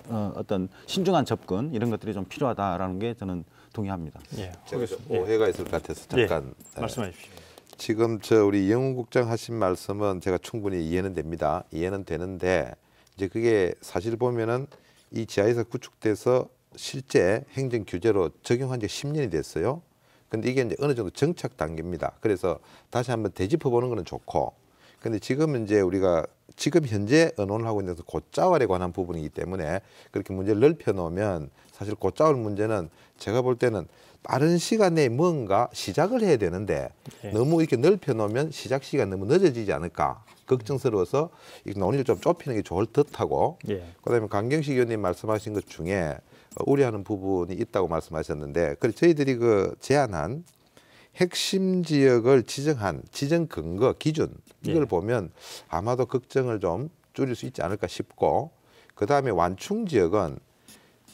어떤 신중한 접근 이런 것들이 좀 필요하다라는 게 저는 동의합니다. 예. 제가 좀 오해가 있을 것 같아서 잠깐 말씀해 주십시오. 지금 우리 이영훈 국장 하신 말씀은 제가 충분히 이해는 됩니다. 이해는 되는데 이제 그게 사실 보면은 이 지하에서 구축돼서 실제 행정 규제로 적용한 지 10년이 됐어요. 근데 이게 이제 어느 정도 정착 단계입니다. 그래서 다시 한번 되짚어 보는 거는 좋고. 근데 지금 이제 우리가 지금 현재 의논을 하고 있는 것은 곶자왈에 관한 부분이기 때문에 그렇게 문제를 넓혀 놓으면 사실 곶자왈 문제는 제가 볼 때는 빠른 시간 내에 뭔가 시작을 해야 되는데 너무 이렇게 넓혀 놓으면 시작 시간 너무 늦어지지 않을까 걱정스러워서 이 논의를 좀 좁히는 게 좋을 듯하고 그다음에 강경식 의원님 말씀하신 것 중에 우려하는 부분이 있다고 말씀하셨는데 그래서 저희들이 그 제안한 핵심 지역을 지정한 지정 근거 기준 이걸 보면 아마도 걱정을 좀 줄일 수 있지 않을까 싶고 그다음에 완충 지역은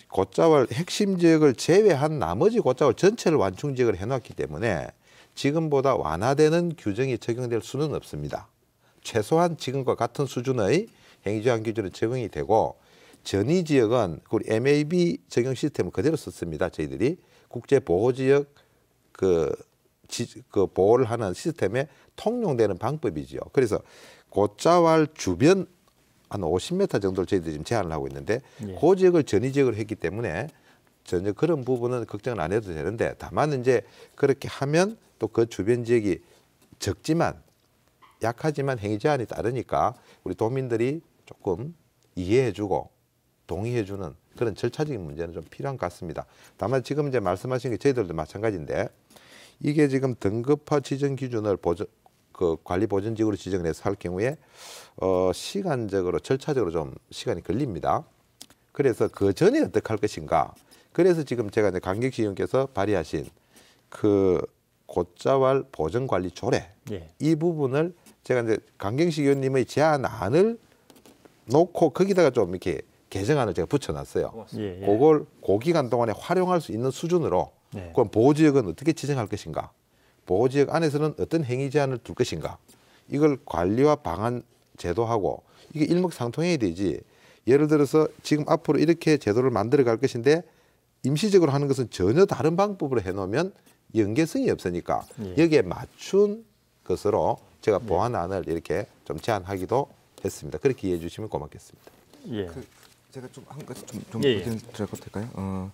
곶자왈 핵심 지역을 제외한 나머지 곶자왈 전체를 완충 지역을 해놨기 때문에 지금보다 완화되는 규정이 적용될 수는 없습니다. 최소한 지금과 같은 수준의 행위제한 기준이 적용이 되고 전위 지역은 우리 MAB 적용 시스템을 그대로 썼습니다. 저희들이 국제보호지역 그 보호를 하는 시스템에 통용되는 방법이지요. 그래서 곶자왈 주변 한 50m 정도를 저희들이 지금 제한을 하고 있는데 그 지역을 전위 지역으로 했기 때문에 전혀 그런 부분은 걱정을 안 해도 되는데 다만 이제 그렇게 하면 또 그 주변 지역이 적지만 약하지만 행위 제한이 따르니까 우리 도민들이 조금 이해해주고 동의해주는 그런 절차적인 문제는 좀 필요한 것 같습니다. 다만 지금 이제 말씀하신 게 저희들도 마찬가지인데 이게 지금 등급화 지정 기준을 관리 보전지구로 지정을 해서 할 경우에 시간적으로 절차적으로 좀 시간이 걸립니다. 그래서 그 전에 어떻게 할 것인가. 그래서 지금 제가 이제 강경식 의원께서 발의하신 그 곶자왈 보전관리 조례 이 부분을 제가 이제 강경식 의원님의 제안안을 놓고 거기다가 좀 이렇게 개정안을 제가 붙여놨어요. 그걸 그 기간 동안에 활용할 수 있는 수준으로 그럼 보호지역은 어떻게 지정할 것인가, 보호지역 안에서는 어떤 행위 제한을 둘 것인가, 이걸 관리와 방안 제도하고 이게 일맥상통해야 되지. 예를 들어서 지금 앞으로 이렇게 제도를 만들어 갈 것인데 임시적으로 하는 것은 전혀 다른 방법으로 해놓으면 연계성이 없으니까 여기에 맞춘 것으로 제가 보완안을 이렇게 좀 제안하기도 했습니다. 그렇게 이해해 주시면 고맙겠습니다. 제가 좀 한 가지 좀 예, 예. 의견 드려도 될까요?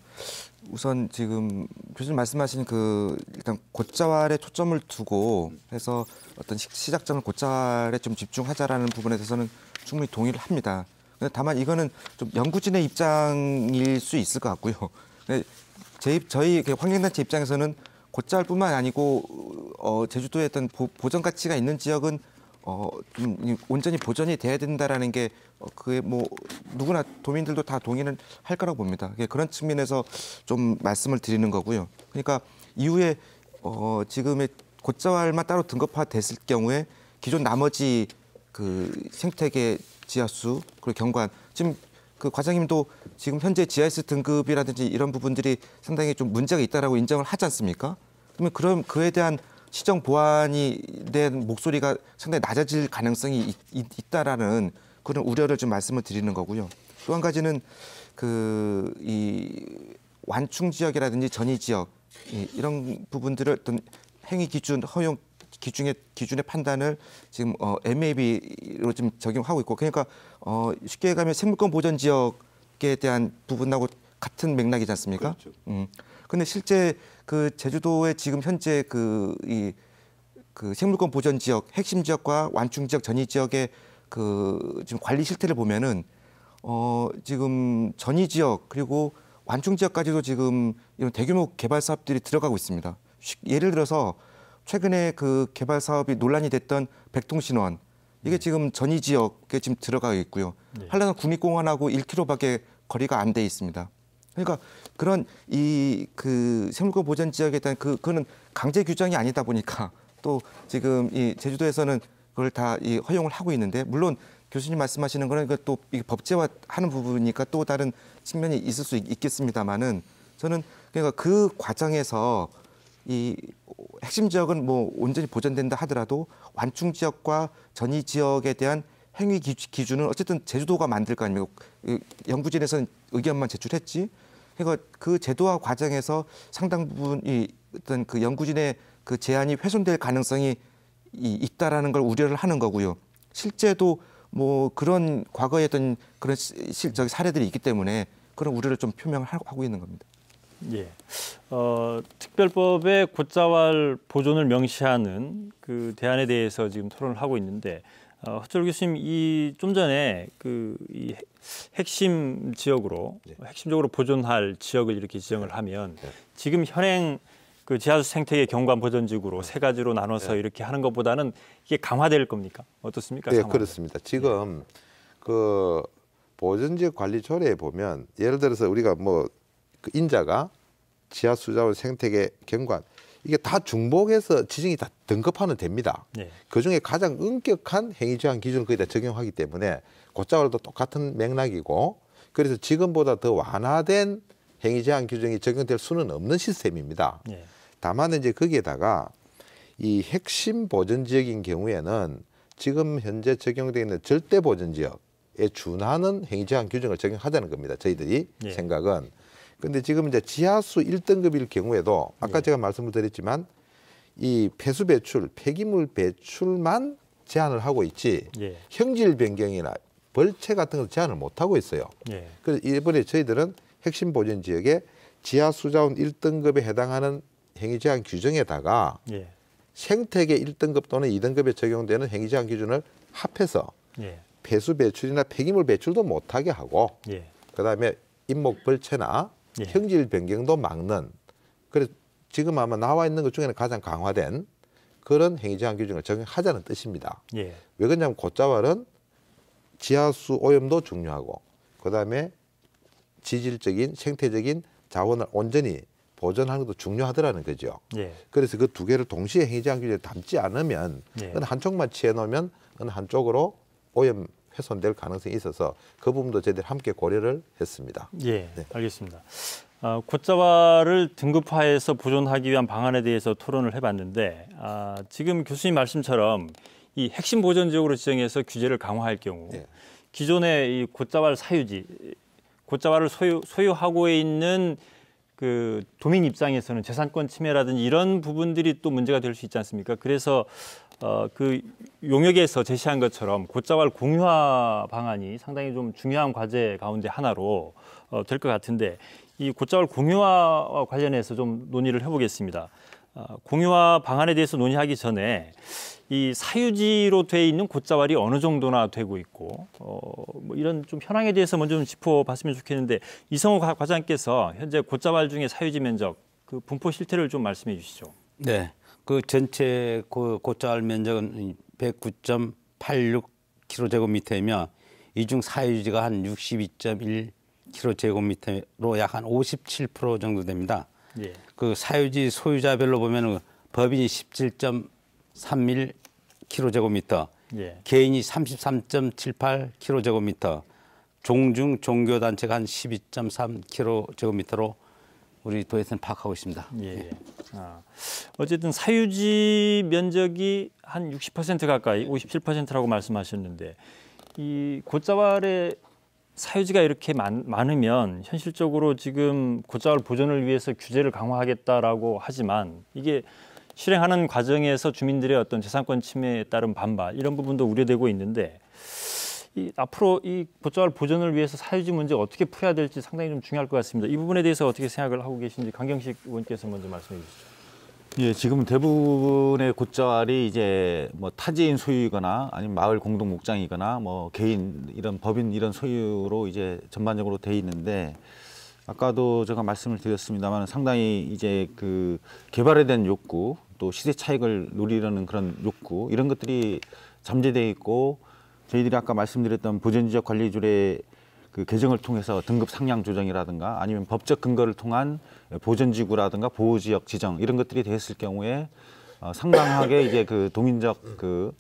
우선 지금 교수님 말씀하신 그 일단 곶자왈에 초점을 두고 해서 어떤 시작점을 곶자왈에 좀 집중하자라는 부분에 대해서는 충분히 동의를 합니다. 근데 다만 이거는 좀 연구진의 입장일 수 있을 것 같고요. 근데 저희 환경단체 입장에서는 곶자왈뿐만 아니고 제주도에 어떤 보전 가치가 있는 지역은 좀 온전히 보전이 돼야 된다라는 게 그게 뭐 누구나 도민들도 다 동의는 할 거라고 봅니다. 그런 측면에서 좀 말씀을 드리는 거고요. 그러니까 이후에 지금의 곶자왈만 따로 등급화됐을 경우에 기존 나머지 그 생태계 지하수 그리고 경관 지금 그 과장님도 지금 현재 GIS 등급이라든지 이런 부분들이 상당히 좀 문제가 있다라고 인정을 하지 않습니까? 그러면 그에 대한 시정 보완이 된 목소리가 상당히 낮아질 가능성이 있다라는 그런 우려를 좀 말씀을 드리는 거고요. 또 한 가지는 이 완충 지역이라든지 전이 지역 이런 부분들을 어떤 행위 기준, 허용 기준의 판단을 지금 MAB로 좀 적용하고 있고 그러니까 쉽게 얘기하면 생물권 보전 지역에 대한 부분하고 같은 맥락이지 않습니까? 그렇죠. 근데 실제 그 제주도의 지금 현재 그 생물권 보전 지역 핵심 지역과 완충 지역 전이 지역의 그 지금 관리 실태를 보면은 지금 전이 지역 그리고 완충 지역까지도 지금 이런 대규모 개발 사업들이 들어가고 있습니다. 예를 들어서 최근에 그 개발 사업이 논란이 됐던 백통신원 이게 지금 전이 지역에 지금 들어가 있고요. 한라산 국립공원하고 1km밖에 거리가 안 돼 있습니다. 그러니까 그런 그 생물권 보전 지역에 대한 그거는 강제 규정이 아니다 보니까 또 지금 이 제주도에서는 그걸 다 허용을 하고 있는데 물론 교수님 말씀하시는 거는 또 법제화하는 부분이니까 또 다른 측면이 있을 수 있겠습니다만은 저는 그러니까 그 과정에서 이 핵심 지역은 뭐 온전히 보존된다 하더라도 완충 지역과 전이 지역에 대한 행위 기준은 어쨌든 제주도가 만들 거 아닙니까? 연구진에서는 의견만 제출했지. 그러니까 그 제도화 과정에서 상당 부분 어떤 그 연구진의 그 제안이 훼손될 가능성이 있다라는 걸 우려를 하는 거고요. 실제도 뭐 그런 과거에 어떤 그런 실적 사례들이 있기 때문에 그런 우려를 좀 표명을 하고 있는 겁니다. 예. 특별법에 곶자왈 보존을 명시하는 그 대안에 대해서 지금 토론을 하고 있는데 허철 교수님 이 좀 전에 이 핵심 지역으로 핵심적으로 보존할 지역을 이렇게 지정을 하면 지금 현행 그 지하수 생태계 경관 보전지구로 세 가지로 나눠서 이렇게 하는 것보다는 이게 강화될 겁니까? 어떻습니까? 네, 상황은? 그렇습니다. 지금 그 보전지역 관리 조례에 보면 예를 들어서 우리가 뭐 그 인자가 지하수자원 생태계 경관 이게 다 중복해서 지정이 다 등급화는 됩니다. 네. 그중에 가장 엄격한 행위제한 기준을 거기다 적용하기 때문에 곶자왈도 똑같은 맥락이고 그래서 지금보다 더 완화된 행위제한 규정이 적용될 수는 없는 시스템입니다. 네. 다만 이제 거기에다가 이 핵심 보전 지역인 경우에는 지금 현재 적용되어 있는 절대 보전 지역에 준하는 행위제한 규정을 적용하자는 겁니다. 저희들이 네. 생각은. 근데 지금 이제 지하수 1등급일 경우에도 아까 제가 말씀을 드렸지만 이 폐수 배출, 폐기물 배출만 제한을 하고 있지 예. 형질 변경이나 벌채 같은 걸 제한을 못 하고 있어요. 예. 그래서 이번에 저희들은 핵심 보전 지역에 지하수 자원 1등급에 해당하는 행위 제한 규정에다가 예. 생태계 1등급 또는 2등급에 적용되는 행위 제한 기준을 합해서 예. 폐수 배출이나 폐기물 배출도 못하게 하고 예. 그다음에 인목 벌채나 예. 형질 변경도 막는 그래서 지금 아마 나와 있는 것 중에는 가장 강화된 그런 행위 제한 규정을 적용하자는 뜻입니다. 예. 왜 그러냐면 곶자왈은 지하수 오염도 중요하고 그다음에 지질적인 생태적인 자원을 온전히 보존하는 것도 중요하더라는 거죠. 예. 그래서 그 두 개를 동시에 행위 제한 규정에 담지 않으면 예. 어느 한쪽만 취해 놓으면 어느 한쪽으로 오염 훼손될 가능성이 있어서 그 부분도 저희들이 함께 고려를 했습니다. 예, 네. 알겠습니다. 곶자왈을 등급화해서 보존하기 위한 방안에 대해서 토론을 해봤는데 지금 교수님 말씀처럼 이 핵심 보전 지역으로 지정해서 규제를 강화할 경우 예. 기존의 이 곶자왈 사유지, 곶자왈을 소유하고 있는 그 도민 입장에서는 재산권 침해라든지 이런 부분들이 또 문제가 될 수 있지 않습니까? 그래서 그 용역에서 제시한 것처럼 곶자왈 공유화 방안이 상당히 좀 중요한 과제 가운데 하나로 될 것 같은데 이 곶자왈 공유화와 관련해서 좀 논의를 해보겠습니다. 공유화 방안에 대해서 논의하기 전에 이 사유지로 돼 있는 곶자왈이 어느 정도나 되고 있고 뭐 이런 좀 현황에 대해서 먼저 좀 짚어봤으면 좋겠는데 이성호 과장께서 현재 곶자왈 중에 사유지 면적 그 분포 실태를 좀 말씀해 주시죠. 네, 그 전체 곶자왈 면적은 109.86km제곱미터이며 이 중 사유지가 한 62.1km제곱미터로 약 한 57% 정도 됩니다. 예. 그 사유지 소유자별로 보면은 법인이 17.31km제곱미터, 예. 개인이 33.78km제곱미터, 종중 종교단체가 한 12.3km제곱미터로 우리 도에서는 파악하고 있습니다. 예. 어쨌든 사유지 면적이 한 60% 가까이 57%라고 말씀하셨는데 이 곶자왈의 사유지가 이렇게 많으면 현실적으로 지금 곶자왈 보존을 위해서 규제를 강화하겠다라고 하지만 이게 실행하는 과정에서 주민들의 어떤 재산권 침해에 따른 반발 이런 부분도 우려되고 있는데 앞으로 이 곶자왈 보존을 위해서 사유지 문제 어떻게 풀어야 될지 상당히 좀 중요할 것 같습니다. 이 부분에 대해서 어떻게 생각을 하고 계신지 강경식 의원께서 먼저 말씀해 주시죠. 예, 지금 대부분의 곶자왈이 이제 뭐 타지인 소유이거나 아니면 마을 공동 목장이거나 뭐 개인 이런 법인 이런 소유로 이제 전반적으로 돼 있는데 아까도 제가 말씀을 드렸습니다만 상당히 이제 그 개발에 대한 욕구 또 시세 차익을 누리려는 그런 욕구 이런 것들이 잠재되어 있고 저희들이 아까 말씀드렸던 보존지역 관리조례 그 개정을 통해서 등급 상향 조정이라든가 아니면 법적 근거를 통한 보존지구라든가 보호지역 지정 이런 것들이 됐을 경우에 상당하게 이제 그 도민적 그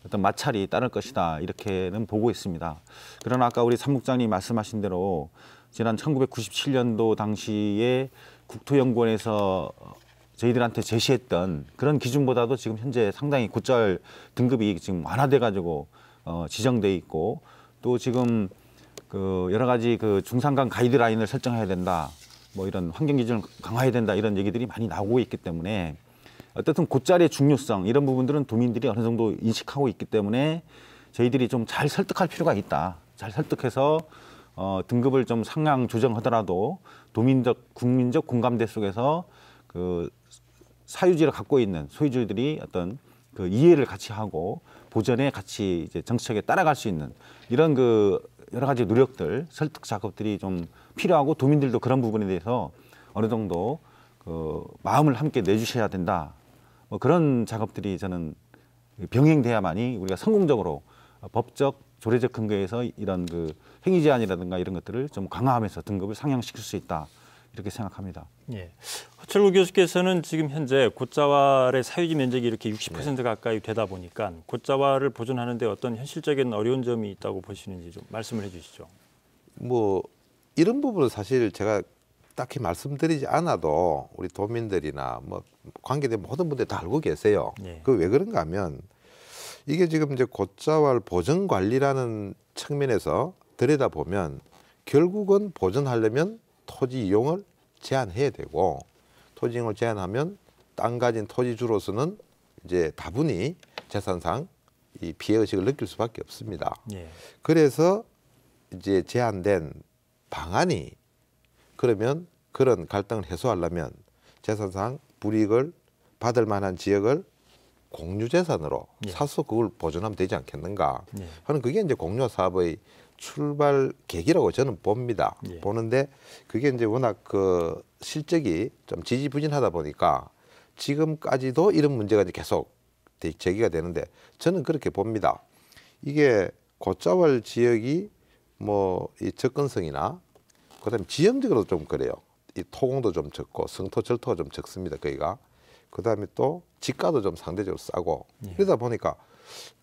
어떤 마찰이 따를 것이다 이렇게는 보고 있습니다. 그러나 아까 우리 사무국장님 말씀하신 대로 지난 1997년도 당시에 국토연구원에서 저희들한테 제시했던 그런 기준보다도 지금 현재 상당히 곶자왈 등급이 지금 완화돼 가지고 지정돼 있고 또 지금 그 여러 가지 그 중산간 가이드라인을 설정해야 된다. 뭐 이런 환경 기준을 강화해야 된다. 이런 얘기들이 많이 나오고 있기 때문에 어쨌든 곶자왈의 중요성 이런 부분들은 도민들이 어느 정도 인식하고 있기 때문에 저희들이 좀 잘 설득할 필요가 있다. 잘 설득해서 등급을 좀 상향 조정하더라도 도민적 국민적 공감대 속에서 그 사유지를 갖고 있는 소유주들이 어떤 그 이해를 같이 하고 보전에 같이 이제 정책에 따라갈 수 있는 이런 그 여러 가지 노력들, 설득 작업들이 좀 필요하고 도민들도 그런 부분에 대해서 어느 정도 그 마음을 함께 내주셔야 된다. 뭐 그런 작업들이 저는 병행돼야만이 우리가 성공적으로 법적 조례적 근거에서 이런 그 행위 제한이라든가 이런 것들을 좀 강화하면서 등급을 상향시킬 수 있다. 이렇게 생각합니다. 예. 허철구 교수께서는 지금 현재 곶자왈의 사유지 면적이 이렇게 60% 가까이 되다 보니까 곶자왈을 보존하는 데 어떤 현실적인 어려운 점이 있다고 보시는지 좀 말씀을 해 주시죠. 뭐 이런 부분은 사실 제가 딱히 말씀드리지 않아도 우리 도민들이나 뭐 관계된 모든 분들이 다 알고 계세요. 예. 그 왜 그런가 하면 이게 지금 이제 곶자왈 보존 관리라는 측면에서 들여다보면 결국은 보존하려면 토지 이용을 제한해야 되고 토지 이용을 제한하면 땅 가진 토지주로서는 이제 다분히 재산상 이 피해 의식을 느낄 수밖에 없습니다. 예. 그래서 이제 제한된 방안이 그러면 그런 갈등을 해소하려면 재산상 불이익을 받을 만한 지역을 공유재산으로 예. 사서 그걸 보존하면 되지 않겠는가 예. 하는 그게 이제 공유화 사업의 출발 계기라고 저는 봅니다. 예. 보는데 그게 이제 워낙 그 실적이 좀 지지부진하다 보니까 지금까지도 이런 문제가 이제 계속 제기가 되는데 저는 그렇게 봅니다. 이게 곶자왈 지역이 뭐 이 접근성이나 그다음에 지형적으로 좀 그래요. 이 토공도 좀 적고 성토 절토가 좀 적습니다. 거기가. 그다음에 또 지가도 좀 상대적으로 싸고 예. 그러다 보니까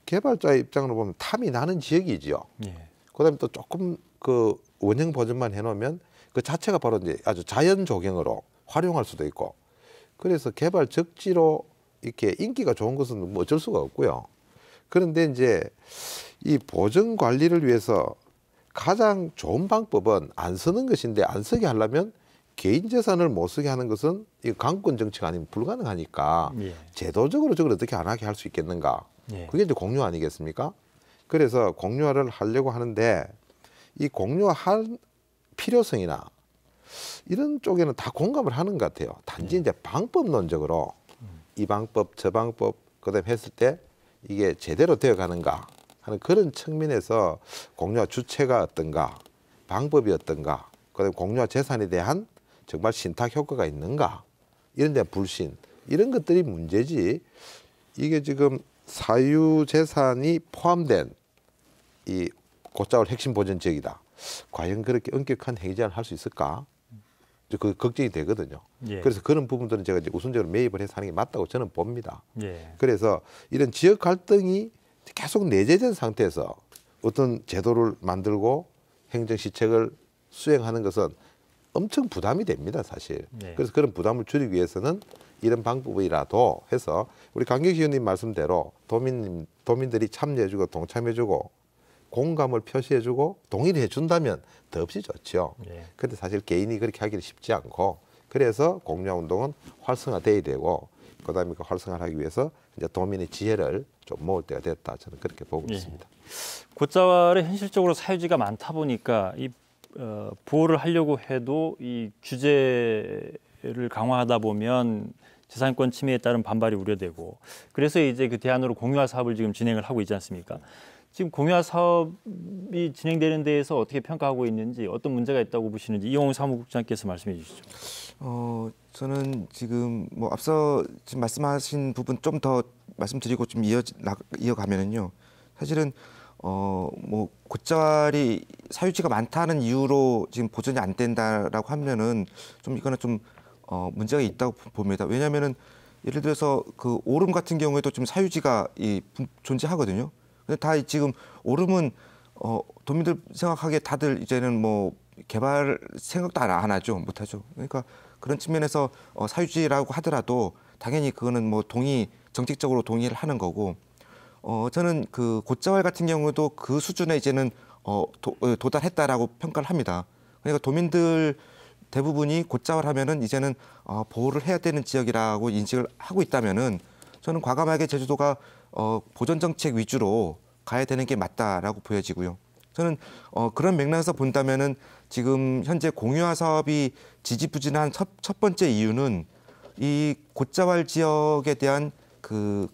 개발자의 입장으로 보면 탐이 나는 지역이지요. 예. 그다음에 또 조금 그 원형 보존만 해놓으면 그 자체가 바로 이제 아주 자연 조경으로 활용할 수도 있고 그래서 개발 적지로 이렇게 인기가 좋은 것은 뭐 어쩔 수가 없고요. 그런데 이제 이 보존 관리를 위해서 가장 좋은 방법은 안 쓰는 것인데 안 쓰게 하려면 개인 재산을 못 쓰게 하는 것은 이 강권 정치가 아니면 불가능하니까 예. 제도적으로 저걸 어떻게 안 하게 할 수 있겠는가? 예. 그게 이제 공유 아니겠습니까? 그래서 공유화를 하려고 하는데 이 공유화할 필요성이나 이런 쪽에는 다 공감을 하는 것 같아요. 단지 이제 방법론적으로 이 방법 저 방법 그다음에 했을 때 이게 제대로 되어 가는가 하는 그런 측면에서 공유화 주체가 어떤가, 방법이 어떤가, 그다음에 공유화 재산에 대한 정말 신탁 효과가 있는가, 이런 데 불신, 이런 것들이 문제지. 이게 지금 사유 재산이 포함된 이 곧자월 핵심 보전 지역이다. 과연 그렇게 엄격한 행위 제한을 할 수 있을까? 그 걱정이 되거든요. 예. 그래서 그런 부분들은 제가 이제 우선적으로 매입을 해서 하는 게 맞다고 저는 봅니다. 예. 그래서 이런 지역 갈등이 계속 내재된 상태에서 어떤 제도를 만들고 행정 시책을 수행하는 것은 엄청 부담이 됩니다, 사실. 네. 그래서 그런 부담을 줄이기 위해서는 이런 방법이라도 해서 우리 강경식 의원님 말씀대로 도민들이 참여해주고 동참해주고 공감을 표시해주고 동의를 해준다면 더없이 좋죠. 네. 근데 사실 개인이 그렇게 하기는 쉽지 않고 그래서 공유화 운동은 활성화돼야 되고 그다음에 그 활성화를 하기 위해서 이제 도민의 지혜를 좀 모을 때가 됐다. 저는 그렇게 보고 예. 있습니다. 곧자왈에 현실적으로 사유지가 많다 보니까 이 보호를 하려고 해도 이 규제를 강화하다 보면 재산권 침해에 따른 반발이 우려되고 그래서 이제 그 대안으로 공유화 사업을 지금 진행을 하고 있지 않습니까? 지금 공유화 사업이 진행되는 데에서 어떻게 평가하고 있는지 어떤 문제가 있다고 보시는지 이용호 사무국장께서 말씀해 주시죠. 저는 지금 뭐 앞서 지금 말씀하신 부분 좀 더 말씀드리고 좀 이어가면은요. 사실은 뭐 곧자왈이 사유지가 많다는 이유로 지금 보전이 안 된다라고 하면은 좀 이거는 좀 문제가 있다고 봅니다. 왜냐하면은 예를 들어서 그 오름 같은 경우에도 좀 사유지가 존재하거든요. 근데 다 지금 오름은 도민들 생각하기에 다들 이제는 뭐 개발 생각도 안 하죠, 못 하죠. 그러니까 그런 측면에서 사유지라고 하더라도 당연히 그거는 뭐 정책적으로 동의를 하는 거고. 저는 그 곧자왈 같은 경우도 그 수준에 이제는 도달했다라고 평가를 합니다. 그러니까 도민들 대부분이 곧자왈 하면은 이제는 보호를 해야 되는 지역이라고 인식을 하고 있다면은 저는 과감하게 제주도가 보전 정책 위주로 가야 되는 게 맞다라고 보여지고요. 저는 그런 맥락에서 본다면은 지금 현재 공유화 사업이 지지부진한 첫 번째 이유는 이 곧자왈 지역에 대한 그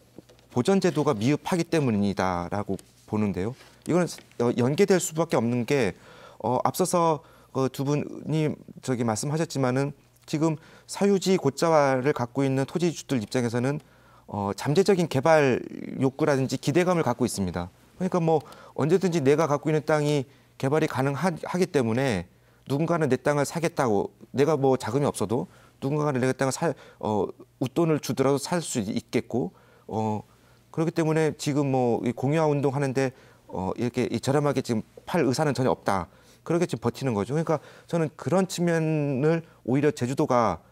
보전 제도가 미흡하기 때문이다라고 보는데요. 이거는 연계될 수밖에 없는 게 앞서서 두 분이 말씀하셨지만은 지금 사유지 곧자왈을 갖고 있는 토지주들 입장에서는 잠재적인 개발 욕구라든지 기대감을 갖고 있습니다. 그러니까 뭐 언제든지 내가 갖고 있는 땅이 개발이 가능하기 때문에 누군가는 내 땅을 사겠다고 내가 뭐 자금이 없어도 누군가는 내 땅을 웃돈을 주더라도 살 수 있겠고 그렇기 때문에 지금 뭐 공유화 운동 하는데 이렇게 저렴하게 지금 팔 의사는 전혀 없다. 그렇게 지금 버티는 거죠. 그러니까 저는 그런 측면을 오히려 제주도가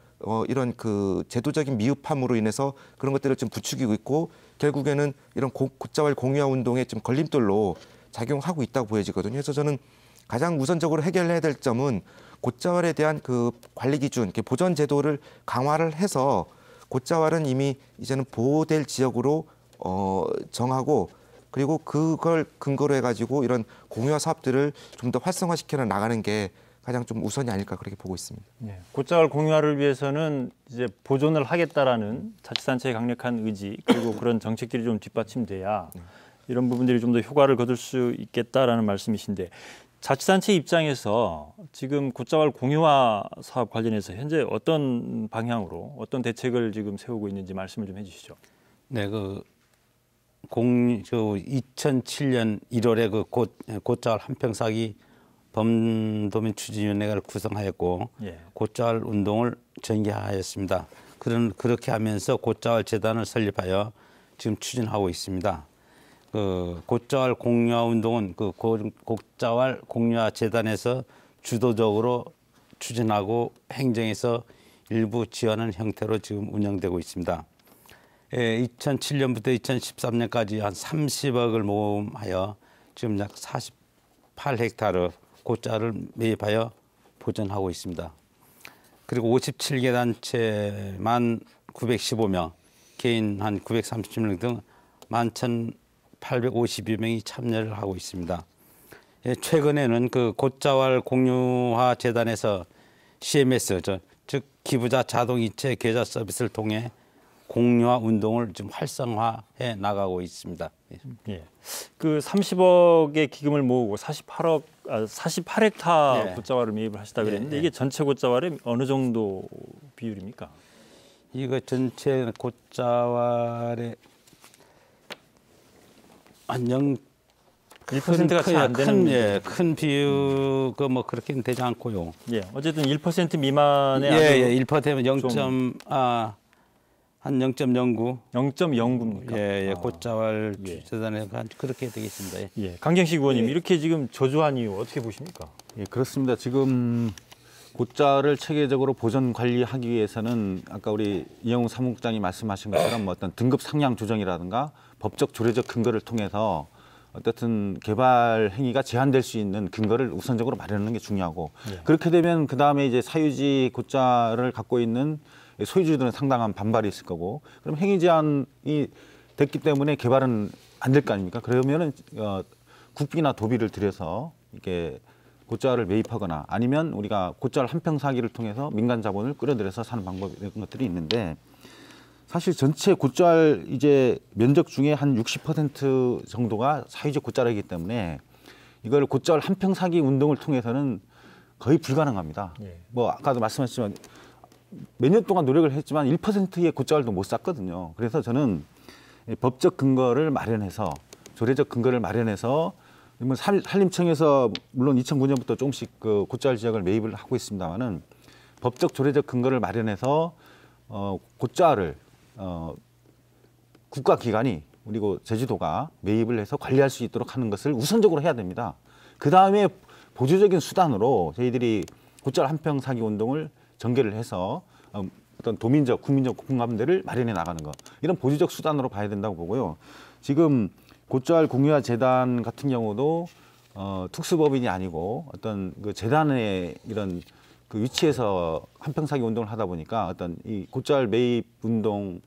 이런 그 제도적인 미흡함으로 인해서 그런 것들을 좀 부추기고 있고 결국에는 이런 곧자왈 공유화 운동의 좀 걸림돌로 작용하고 있다고 보여지거든요. 그래서 저는 가장 우선적으로 해결해야 될 점은 곧자왈에 대한 그 관리 기준, 보전 제도를 강화를 해서 곧자왈은 이미 이제는 보호될 지역으로 정하고 그리고 그걸 근거로 해가지고 이런 공유화 사업들을 좀 더 활성화시켜 나가는 게 가장 좀 우선이 아닐까 그렇게 보고 있습니다. 네. 곧자왈 공유화를 위해서는 이제 보존을 하겠다라는 자치단체의 강력한 의지 그리고 그런 정책들이 좀 뒷받침돼야 이런 부분들이 좀 더 효과를 거둘 수 있겠다라는 말씀이신데 자치단체 입장에서 지금 곧자왈 공유화 사업 관련해서 현재 어떤 방향으로 어떤 대책을 지금 세우고 있는지 말씀을 좀 해주시죠. 네, 2007년 1월에 곧자왈 한평사기 범도민 추진위원회를 구성하였고 예. 곧자왈 운동을 전개하였습니다. 그렇게 하면서 곧자왈 재단을 설립하여 지금 추진하고 있습니다. 곧자왈 공유화 운동은 곧자왈 공유화 재단에서 주도적으로 추진하고 행정에서 일부 지원하는 형태로 지금 운영되고 있습니다. 2007년부터 2013년까지 한 30억을 모금하여 지금 약 48헥타르 곧자를 매입하여 보존하고 있습니다. 그리고 57개 단체만 915명, 개인 한 930명 등 11,852명이 참여를 하고 있습니다. 예, 최근에는 그 곶자왈 공유화 재단에서 CMS, 즉 기부자 자동이체 계좌 서비스를 통해 공유화 운동을 좀 활성화해 나가고 있습니다. 예. 그 30억의 기금을 모으고 48헥타 예. 곶자왈을 매입을 하시다 그랬는데 예, 예. 이게 전체 곶자왈의 어느 정도 비율입니까? 이거 전체 곶자왈의 한 1%가 채 안 되는 큰 비율가 뭐 그렇게는 되지 않고요. 예. 어쨌든 1% 미만의 예, 1%면 0.09 0.09입니까? 예, 아, 곶자왈 예. 재단에 그렇게 되겠습니다. 예. 예. 강경식 의원님 이렇게 지금 저조한 이유 어떻게 보십니까? 예, 그렇습니다. 지금 곶자를 체계적으로 보전 관리하기 위해서는 아까 우리 이영우 사무국장이 말씀하신 것처럼 뭐 어떤 등급 상향 조정이라든가 법적 조례적 근거를 통해서 어떻든 개발 행위가 제한될 수 있는 근거를 우선적으로 마련하는 게 중요하고 예. 그렇게 되면 그 다음에 이제 사유지 곶자를 갖고 있는 소유주들은 상당한 반발이 있을 거고 그럼 행위 제한이 됐기 때문에 개발은 안 될 거 아닙니까? 그러면은 국비나 도비를 들여서 이게 곶자를 매입하거나 아니면 우리가 곶자를 한평 사기를 통해서 민간 자본을 끌어들여서 사는 방법 이런 것들이 있는데 사실 전체 곶자 이제 면적 중에 한 60% 정도가 사유지 곶자이기 때문에 이걸 곶자 한평 사기 운동을 통해서는 거의 불가능합니다. 예. 뭐 아까도 말씀하셨지만 몇 년 동안 노력을 했지만 1%의 곶자왈도 못 샀거든요. 그래서 저는 법적 근거를 마련해서 조례적 근거를 마련해서 산림청에서 물론 2009년부터 조금씩 그 곶자왈 지역을 매입을 하고 있습니다만은 법적 조례적 근거를 마련해서 곶자왈을 국가기관이 그리고 제주도가 매입을 해서 관리할 수 있도록 하는 것을 우선적으로 해야 됩니다. 그 다음에 보조적인 수단으로 저희들이 곶자왈 한평 사기 운동을 전개를 해서 어떤 도민적, 국민적 공감대를 마련해 나가는 것 이런 보조적 수단으로 봐야 된다고 보고요. 지금 곶자왈 공유화 재단 같은 경우도 특수법인이 아니고 어떤 그 재단의 이런 그 위치에서 한평 사기 운동을 하다 보니까 어떤 이 곶자왈 매입 운동이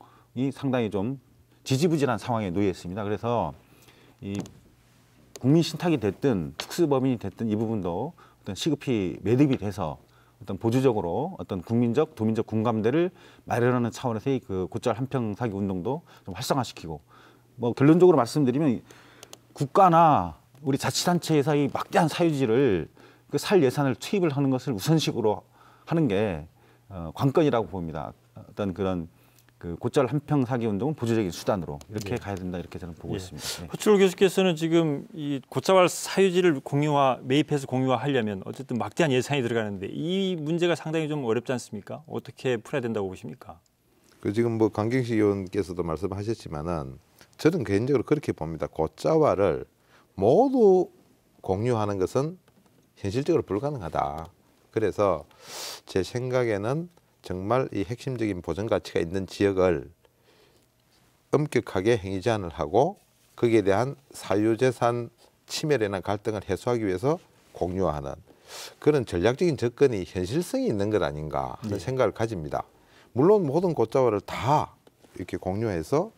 상당히 좀 지지부진한 상황에 놓여 있습니다. 그래서 이 국민 신탁이 됐든 특수법인이 됐든 이 부분도 어떤 시급히 매듭이 돼서 어떤 보조적으로 어떤 국민적, 도민적 공감대를 마련하는 차원에서의 그 곶자왈 한평 사기 운동도 좀 활성화시키고 뭐 결론적으로 말씀드리면 국가나 우리 자치단체에서 이 막대한 사유지를 그 살 예산을 투입을 하는 것을 우선식으로 하는 게 관건이라고 봅니다. 어떤 그런 그 곶자왈 한평 사기 운동은 보조적인 수단으로 이렇게 가야 된다 이렇게 저는 보고 있습니다. 네. 허출로 교수께서는 지금 이 곶자왈 사유지를 매입해서 공유화하려면 어쨌든 막대한 예산이 들어가는데 이 문제가 상당히 좀 어렵지 않습니까? 어떻게 풀어야 된다고 보십니까? 그 지금 뭐 강경식 의원께서도 말씀하셨지만은 저는 개인적으로 그렇게 봅니다. 곶자왈을 모두 공유하는 것은 현실적으로 불가능하다. 그래서 제 생각에는 정말 이 핵심적인 보전 가치가 있는 지역을 엄격하게 행위 제한을 하고 거기에 대한 사유재산 침해로 인한 갈등을 해소하기 위해서 공유화하는 그런 전략적인 접근이 현실성이 있는 것 아닌가 하는 생각을 가집니다. 물론 모든 곶자왈을 다 이렇게 공유해서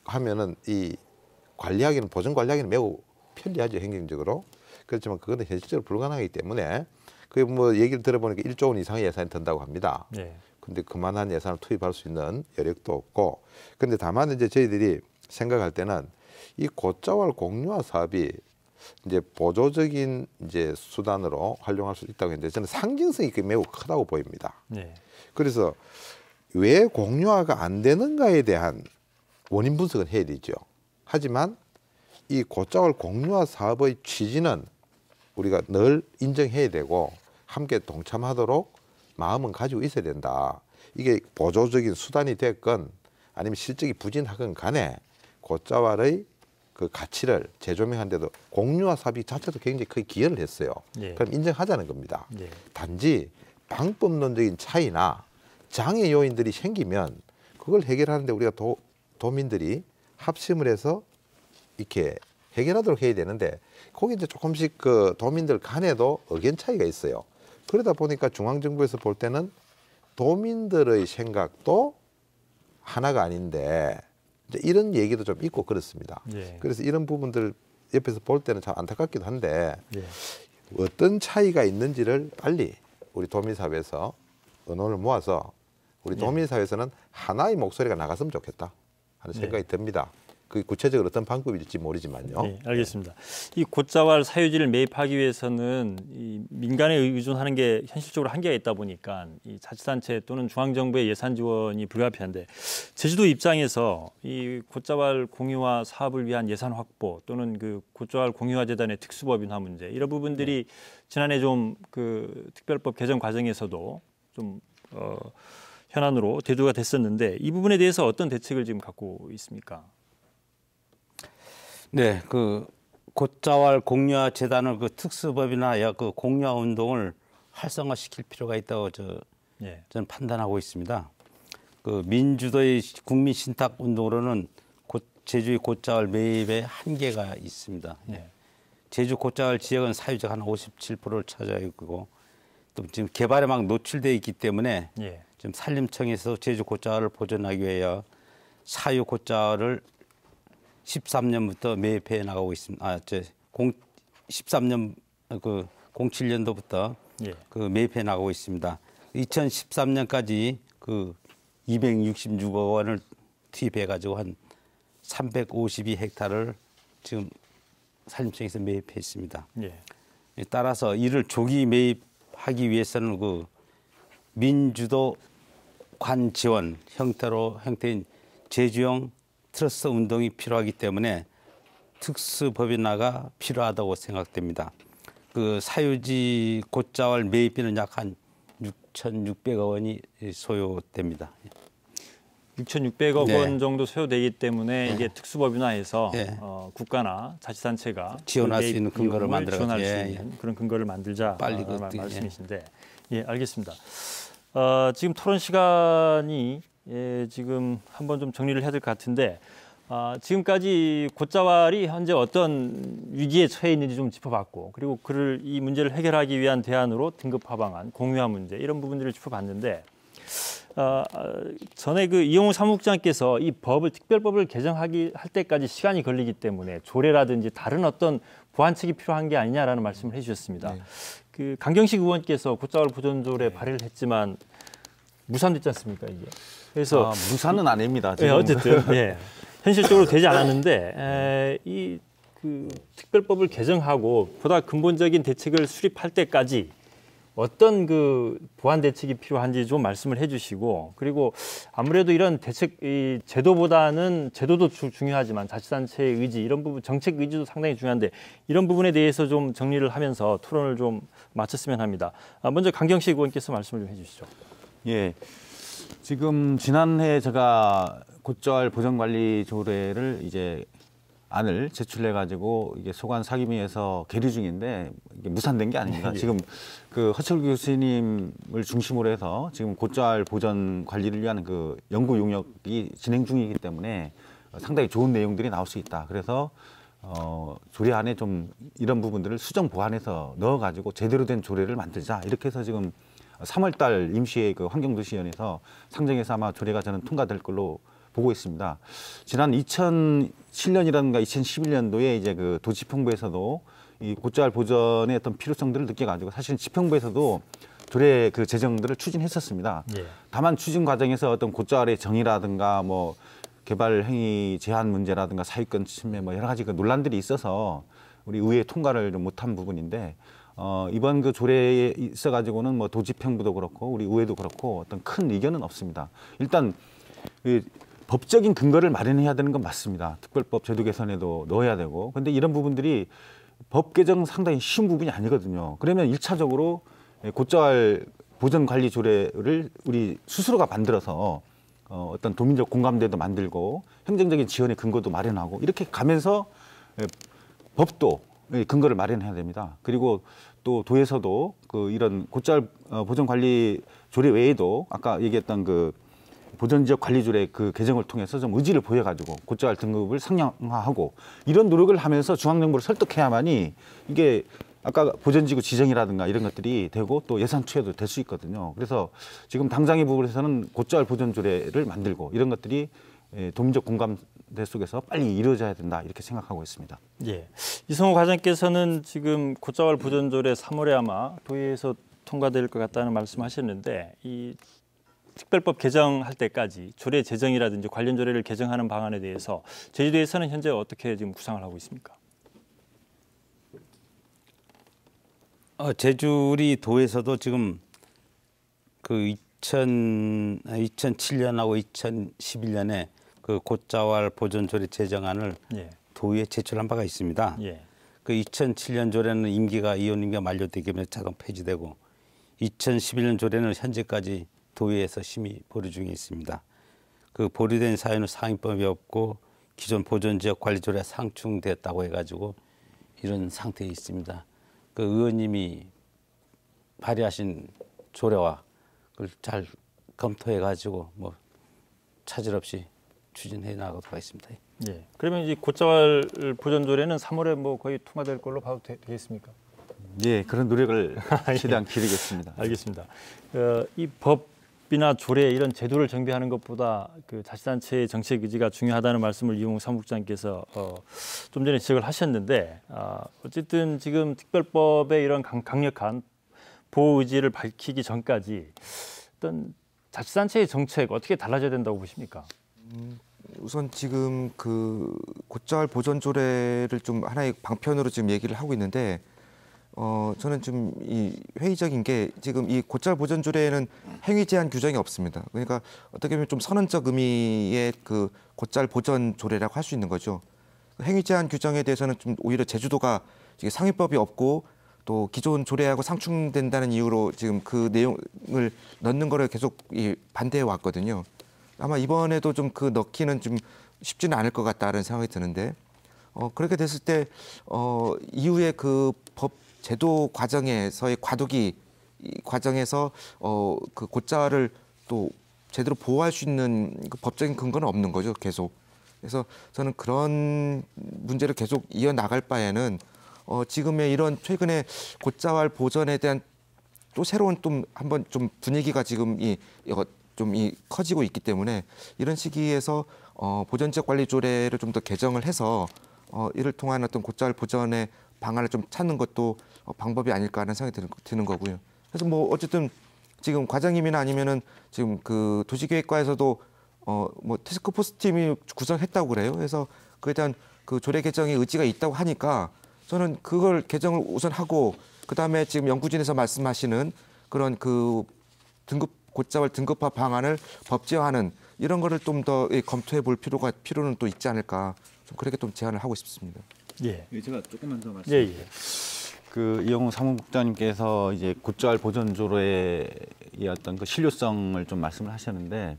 하면은 이 관리하기는 보전 관리하기는 매우 편리하죠, 행정적으로. 그렇지만 그거는 현실적으로 불가능하기 때문에 그 뭐 얘기를 들어보니까 1조 원 이상의 예산이 든다고 합니다. 네. 근데 그만한 예산을 투입할 수 있는 여력도 없고, 근데 다만 이제 저희들이 생각할 때는 이 곶자왈 공유화 사업이 이제 보조적인 이제 수단으로 활용할 수 있다고 했는데 저는 상징성이 매우 크다고 보입니다. 네. 그래서 왜 공유화가 안 되는가에 대한 원인 분석은 해야 되죠. 하지만 이 곶자왈 공유화 사업의 취지는 우리가 늘 인정해야 되고 함께 동참하도록 마음은 가지고 있어야 된다. 이게 보조적인 수단이 됐건 아니면 실적이 부진하건 간에 곶자왈의 그 가치를 재조명한 데도 공유화 사업이 자체도 굉장히 크게 기여를 했어요. 예. 그럼 인정하자는 겁니다. 예. 단지 방법론적인 차이나 장애 요인들이 생기면 그걸 해결하는데 우리가 도민들이 합심을 해서 이렇게 해결하도록 해야 되는데 거기 이제 조금씩 그 도민들 간에도 의견 차이가 있어요. 그러다 보니까 중앙정부에서 볼 때는 도민들의 생각도 하나가 아닌데 이제 이런 얘기도 좀 있고 그렇습니다. 예. 그래서 이런 부분들 옆에서 볼 때는 참 안타깝기도 한데 예. 어떤 차이가 있는지를 빨리 우리 도민사회에서 의논을 모아서 우리 도민사회에서는 하나의 목소리가 나갔으면 좋겠다 하는 생각이 듭니다. 그 구체적으로 어떤 방법일지 모르지만요. 네, 알겠습니다. 이 곶자왈 사유지를 매입하기 위해서는 이 민간에 의존하는 게 현실적으로 한계가 있다 보니까 이 자치단체 또는 중앙정부의 예산 지원이 불가피한데 제주도 입장에서 이 곶자왈 공유화 사업을 위한 예산 확보 또는 그 곶자왈 공유화 재단의 특수법인화 문제 이런 부분들이 지난해 좀 그 특별법 개정 과정에서도 좀 현안으로 대두가 됐었는데 이 부분에 대해서 어떤 대책을 지금 갖고 있습니까? 네, 그 곶자왈 공유화 재단을 그 특수법인화하여 그 공유화 운동을 활성화시킬 필요가 있다고 예. 저는 판단하고 있습니다. 그 민주도의 국민 신탁 운동으로는 제주의 곶자왈 매입에 한계가 있습니다. 예. 제주 곶자왈 지역은 사유지가 한 57%를 차지하고 있고 또 지금 개발에 막 노출돼 있기 때문에 예. 지금 산림청에서 제주 곶자왈을 보존하기 위하여 사유 곶자왈을 13년부터 매입해 나가고 있습니다. 13년 그 07년도부터 예. 그 매입해 나가고 있습니다. 2013년까지 그 266억 원을 투입해 가지고 한 352헥타를 지금 산림청에서 매입해 있습니다. 예. 따라서 이를 조기 매입하기 위해서는 그 민주도 관 지원 형태인 제주형 트러스트 운동이 필요하기 때문에 특수법인화가 필요하다고 생각됩니다. 그 사유지 곶자왈 매입비는 약 한 6,600억 원이 소요됩니다. 6,600억 네. 원 정도 소요되기 때문에 이게 특수법인화해서 네. 국가나 자치단체가 지원할 그 수 있는 근거를 비용을 만들어 지원할 수 예, 있는 그런 근거를 만들자 빨리 그 말씀이신데 예 알겠습니다. 지금 토론 시간이 지금 한번 좀 정리를 해야 될 것 같은데 지금까지 곶자왈이 현재 어떤 위기에 처해 있는지 좀 짚어봤고 그리고 이 문제를 해결하기 위한 대안으로 등급 하방안, 공유화 문제 이런 부분들을 짚어봤는데 전에 그 이용우 사무국장께서 이 특별법을 개정할 때까지 시간이 걸리기 때문에 조례라든지 다른 어떤 보완책이 필요한 게 아니냐라는 말씀을 해주셨습니다. 그 강경식 의원께서 곶자왈 보존조례 발의를 했지만 무산됐지 않습니까 이게? 그래서 무산은 아닙니다. 예, 어쨌든 예, 현실적으로 되지 않았는데 이 그 특별법을 개정하고 보다 근본적인 대책을 수립할 때까지 어떤 그 보완 대책이 필요한지 좀 말씀을 해주시고 그리고 아무래도 이런 이 제도보다는 제도도 중요하지만 자치단체의 의지 이런 부분 정책 의지도 상당히 중요한데 이런 부분에 대해서 좀 정리를 하면서 토론을 좀 마쳤으면 합니다. 먼저 강경식 의원께서 말씀을 좀 해주시죠. 예. 지금 지난해 제가 곶자왈 보전관리 조례를 이제 안을 제출해 가지고 이게 소관 상임위에서 계류 중인데 이게 무산된 게 아닙니다. 지금 그 허철 교수님을 중심으로 해서 지금 곶자왈 보전 관리를 위한 그 연구 용역이 진행 중이기 때문에 상당히 좋은 내용들이 나올 수 있다. 그래서 조례 안에 좀 이런 부분들을 수정 보완해서 넣어 가지고 제대로 된 조례를 만들자. 이렇게 해서 지금 3월 달 임시의 그 환경도시위원회에서 상정해서 아마 조례가 저는 통과될 걸로 보고 있습니다. 지난 2007년이라든가 2011년도에 이제 그 도지평부에서도 이 곶자왈 보전의 어떤 필요성들을 느껴가지고 사실 지평부에서도 조례 그 제정들을 추진했었습니다. 예. 다만 추진 과정에서 어떤 곶자왈의 정의라든가 뭐 개발 행위 제한 문제라든가 사유권 침해 뭐 여러 가지 그 논란들이 있어서 우리 의회 통과를 좀 못한 부분인데 이번 그 조례에 있어가지고는 뭐 도지평부도 그렇고 우리 의회도 그렇고 어떤 큰 의견은 없습니다. 일단 그 법적인 근거를 마련해야 되는 건 맞습니다. 특별법 제도 개선에도 넣어야 되고. 근데 이런 부분들이 법 개정 상당히 쉬운 부분이 아니거든요. 그러면 1차적으로 곶자왈 보전 관리 조례를 우리 스스로가 만들어서 어떤 도민적 공감대도 만들고 행정적인 지원의 근거도 마련하고 이렇게 가면서 법도 근거를 마련해야 됩니다. 그리고 또 도에서도 그 이런 곶자왈 보전 관리 조례 외에도 아까 얘기했던 그 보전지역 관리조례 그 개정을 통해서 좀 의지를 보여가지고 곶자왈 등급을 상향화하고 이런 노력을 하면서 중앙정부를 설득해야만이 이게 아까 보전지구 지정이라든가 이런 것들이 되고 또 예산 투여도 될 수 있거든요. 그래서 지금 당장의 부분에서는 곧자월 보존조례를 만들고 이런 것들이 도민적 공감대 속에서 빨리 이루어져야 된다 이렇게 생각하고 있습니다. 예. 이성호 과장께서는 지금 곧자월 보존조례 3월에 아마 도의회에서 통과될 것 같다는 말씀하셨는데 이 특별법 개정할 때까지 조례 제정이라든지 관련 조례를 개정하는 방안에 대해서 제주도에서는 현재 어떻게 지금 구상을 하고 있습니까? 제주리 도에서도 지금 그 2007년하고 2011년에 그 곧자왈 보존조례 제정안을 예. 도의에 제출한 바가 있습니다. 예. 그 2007년 조례는 이혼 임기가 만료되기 때문에 자동 폐지되고 2011년 조례는 현재까지 도의에서 심의 보류 중에 있습니다. 그 보류된 사유는 상위법이 없고 기존 보존지역 관리조례가 상충됐다고 해가지고 이런 상태에 있습니다. 그 의원님이 발의하신 조례와 그걸 잘 검토해가지고 뭐 차질 없이 추진해 나가도록 하겠습니다. 예. 그러면 이 곧자왈 보존조례는 3월에 뭐 거의 통과될 걸로 봐도 되겠습니까? 예, 그런 노력을 최대한 기르겠습니다. 알겠습니다. 이 법이나 조례 이런 제도를 정비하는 것보다 그 자치단체의 정책 의지가 중요하다는 말씀을 이용우 사무국장께서 좀 전에 지적을 하셨는데 어쨌든 지금 특별법의 이런 강력한 보호 의지를 밝히기 전까지 어떤 자치단체의 정책 어떻게 달라져야 된다고 보십니까? 우선 지금 그 곧자월 보존조례를 좀 하나의 방편으로 지금 얘기를 하고 있는데 저는 좀 이 회의적인 게 지금 이 곧자월 보존조례에는 행위 제한 규정이 없습니다. 그러니까 어떻게 보면 좀 선언적 의미의 그 곧자월 보존조례라고 할 수 있는 거죠. 행위 제한 규정에 대해서는 좀 오히려 제주도가 상위법이 없고 또 기존 조례하고 상충된다는 이유로 지금 그 내용을 넣는 거를 계속 반대해 왔거든요. 아마 이번에도 좀 그 넣기는 좀 쉽지는 않을 것 같다는 생각이 드는데 그렇게 됐을 때 이후에 그 법 제도 과정에서의 과도기 과정에서 그 곧자를 또 제대로 보호할 수 있는 그 법적인 근거는 없는 거죠, 계속. 그래서 저는 그런 문제를 계속 이어나갈 바에는 지금의 이런 최근에 곧자왈 보전에 대한 또 새로운 좀 한번 좀 분위기가 지금 좀 커지고 있기 때문에 이런 시기에서 보전지역 관리 조례를 좀 더 개정을 해서 이를 통한 어떤 곧자왈 보전의 방안을 좀 찾는 것도 방법이 아닐까 하는 생각이 드는 거고요. 그래서 뭐 어쨌든 지금 과장님이나 아니면은 지금 그 도시계획과에서도 뭐 태스크포스 팀이 구성했다고 그래요. 그래서 그에 대한 그 조례 개정의 의지가 있다고 하니까 저는 그걸 개정을 우선 하고 그다음에 지금 연구진에서 말씀하시는 그런 그 곧자왈 등급화 방안을 법제화하는 이런 거를 좀 더 검토해 볼 필요는 또 있지 않을까. 좀 그렇게 좀 제안을 하고 싶습니다. 예. 제가 조금만 더 말씀드릴게요. 예. 그 이용우 사무국장님께서 이제 곧자왈 보존조례의 어떤 그 실효성을 좀 말씀을 하셨는데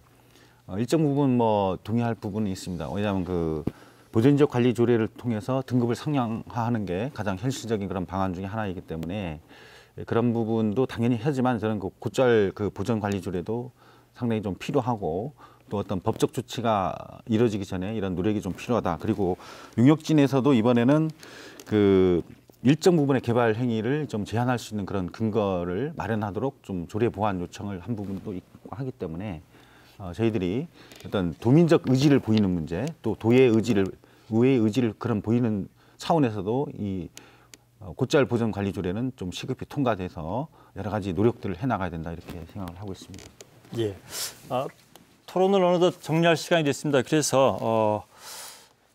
일정 부분 뭐 동의할 부분이 있습니다. 왜냐하면 그 보존지역 관리 조례를 통해서 등급을 상향화하는 게 가장 현실적인 그런 방안 중에 하나이기 때문에 그런 부분도 당연히 하지만 저는 그 곧자왈 그 보존 관리 조례도 상당히 좀 필요하고 또 어떤 법적 조치가 이루어지기 전에 이런 노력이 좀 필요하다. 그리고 용역진에서도 이번에는 그 일정 부분의 개발 행위를 좀 제한할 수 있는 그런 근거를 마련하도록 좀 조례 보완 요청을 한 부분도 있고 하기 때문에 저희들이 어떤 도민적 의지를 보이는 문제, 또 도의 의지를, 의회의 의지를 그런 보이는 차원에서도 이 곧자왈 보존 관리 조례는 좀 시급히 통과돼서 여러 가지 노력들을 해나가야 된다 이렇게 생각을 하고 있습니다. 예. 토론을 어느덧 정리할 시간이 됐습니다. 그래서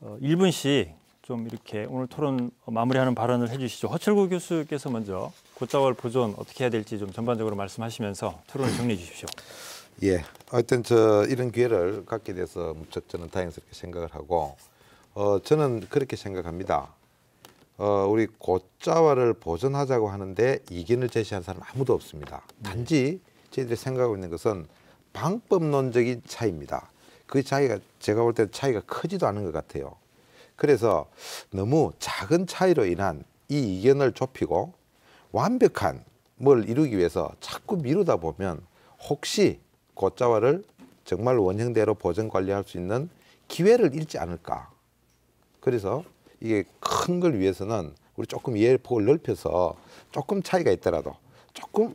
1분씩 좀 이렇게 오늘 토론 마무리하는 발언을 해주시죠. 허철구 교수께서 먼저 곧자왈 보존 어떻게 해야 될지 좀 전반적으로 말씀하시면서 토론을 정리해 주십시오. 예, 하여튼 이런 기회를 갖게 돼서 무척 저는 다행스럽게 생각을 하고 저는 그렇게 생각합니다. 우리 곧자왈을 보존하자고 하는데 이견을 제시한 사람 아무도 없습니다. 단지 저희들이 생각하고 있는 것은 방법론적인 차이입니다. 그 차이가 제가 볼 때 차이가 크지도 않은 것 같아요. 그래서 너무 작은 차이로 인한 이 이견을 좁히고 완벽한 뭘 이루기 위해서 자꾸 미루다 보면 혹시 곧자왈을 정말 원형대로 보존 관리할 수 있는 기회를 잃지 않을까. 그래서 이게 큰 걸 위해서는 우리 조금 이해의 폭을 넓혀서 조금 차이가 있더라도 조금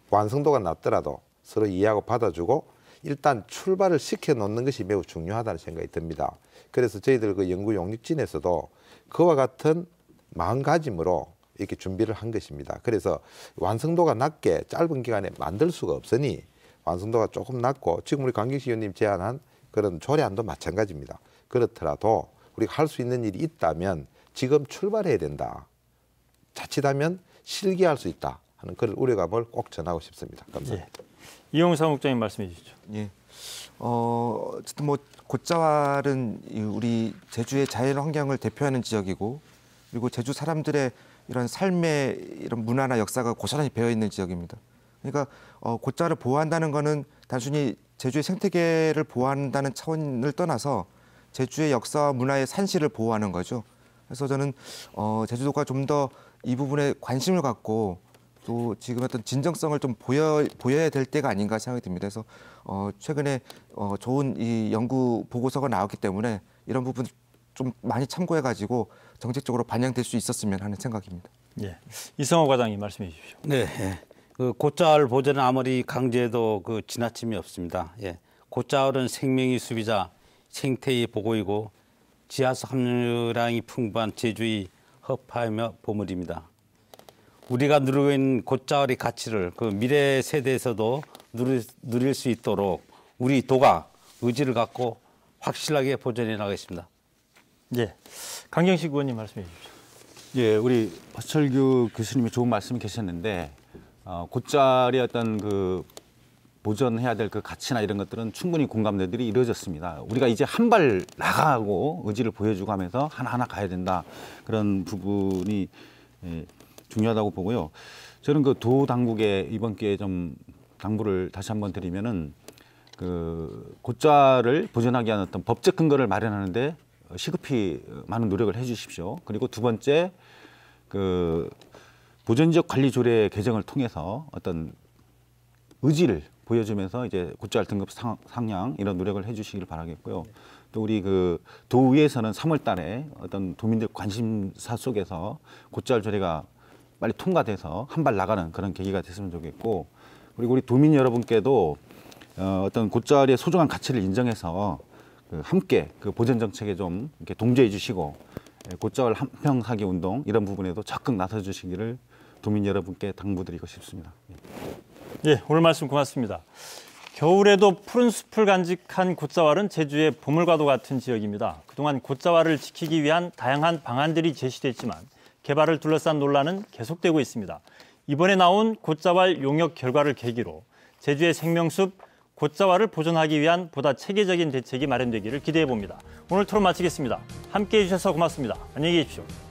완성도가 낮더라도 서로 이해하고 받아주고 일단 출발을 시켜놓는 것이 매우 중요하다는 생각이 듭니다. 그래서 저희들 그 연구 용역진에서도 그와 같은 마음가짐으로 이렇게 준비를 한 것입니다. 그래서 완성도가 낮게 짧은 기간에 만들 수가 없으니 완성도가 조금 낮고 지금 우리 강경식 의원님 제안한 그런 조례안도 마찬가지입니다. 그렇더라도 우리가 할 수 있는 일이 있다면 지금 출발해야 된다. 자칫하면 실기할 수 있다 하는 그런 우려감을 꼭 전하고 싶습니다. 감사합니다. 예. 이용우 사무국장님 말씀해 주시죠. 예. 어쨌든 뭐 곶자왈은 우리 제주의 자연 환경을 대표하는 지역이고 그리고 제주 사람들의 이런 삶의 이런 문화나 역사가 고스란히 배어 있는 지역입니다. 그러니까 곶자왈을 보호한다는 것은 단순히 제주의 생태계를 보호한다는 차원을 떠나서 제주의 역사와 문화의 산실을 보호하는 거죠. 그래서 저는 제주도가 좀 더 이 부분에 관심을 갖고 또 지금 어떤 진정성을 좀 보여야 될 때가 아닌가 생각이 듭니다. 그래서 최근에 좋은 이 연구 보고서가 나왔기 때문에 이런 부분 좀 많이 참고해가지고 정책적으로 반영될 수 있었으면 하는 생각입니다. 예. 이성호 과장님 말씀해 주십시오. 네, 예. 그 곶자왈 보전은 아무리 강조해도 그 지나침이 없습니다. 예. 곶자왈은 생명의 수비자, 생태의 보고이고 지하수 함유량이 풍부한 제주의 허파이며 보물입니다. 우리가 누리고 있는 곶자왈의 가치를 그 미래 세대에서도 누릴 수 있도록 우리 도가 의지를 갖고 확실하게 보존해 나가겠습니다. 예. 강경식 의원님 말씀해 주십시오. 예, 우리 허철규 교수님이 좋은 말씀이 계셨는데 곶자왈의 어떤 그 보존해야 될 그 가치나 이런 것들은 충분히 공감대들이 이루어졌습니다. 우리가 이제 한 발 나가고 의지를 보여주고 하면서 하나하나 가야 된다. 그런 부분이 중요하다고 보고요. 저는 그 도 당국에 이번 기회에 좀 당부를 다시 한번 드리면은 그 곶자를 보존하기 위한 어떤 법적 근거를 마련하는데 시급히 많은 노력을 해주십시오. 그리고 두 번째 그 보존지역 관리 조례 개정을 통해서 어떤 의지를 보여주면서 이제 곶자왈 등급 상향 이런 노력을 해주시길 바라겠고요. 또 우리 그 도의회에서는 3월달에 어떤 도민들 관심사 속에서 곶자왈 조례가 빨리 통과돼서 한 발 나가는 그런 계기가 됐으면 좋겠고, 그리고 우리 도민 여러분께도 어떤 곶자왈의 소중한 가치를 인정해서 그 함께 그 보존 정책에 좀 이렇게 동조해 주시고 곶자왈 한평 사기 운동 이런 부분에도 적극 나서 주시기를 도민 여러분께 당부드리고 싶습니다. 예, 오늘 말씀 고맙습니다. 겨울에도 푸른 숲을 간직한 곶자왈은 제주의 보물과도 같은 지역입니다. 그동안 곶자왈을 지키기 위한 다양한 방안들이 제시됐지만 개발을 둘러싼 논란은 계속되고 있습니다. 이번에 나온 곶자왈 용역 결과를 계기로 제주의 생명숲 곶자왈을 보존하기 위한 보다 체계적인 대책이 마련되기를 기대해 봅니다. 오늘 토론 마치겠습니다. 함께해 주셔서 고맙습니다. 안녕히 계십시오.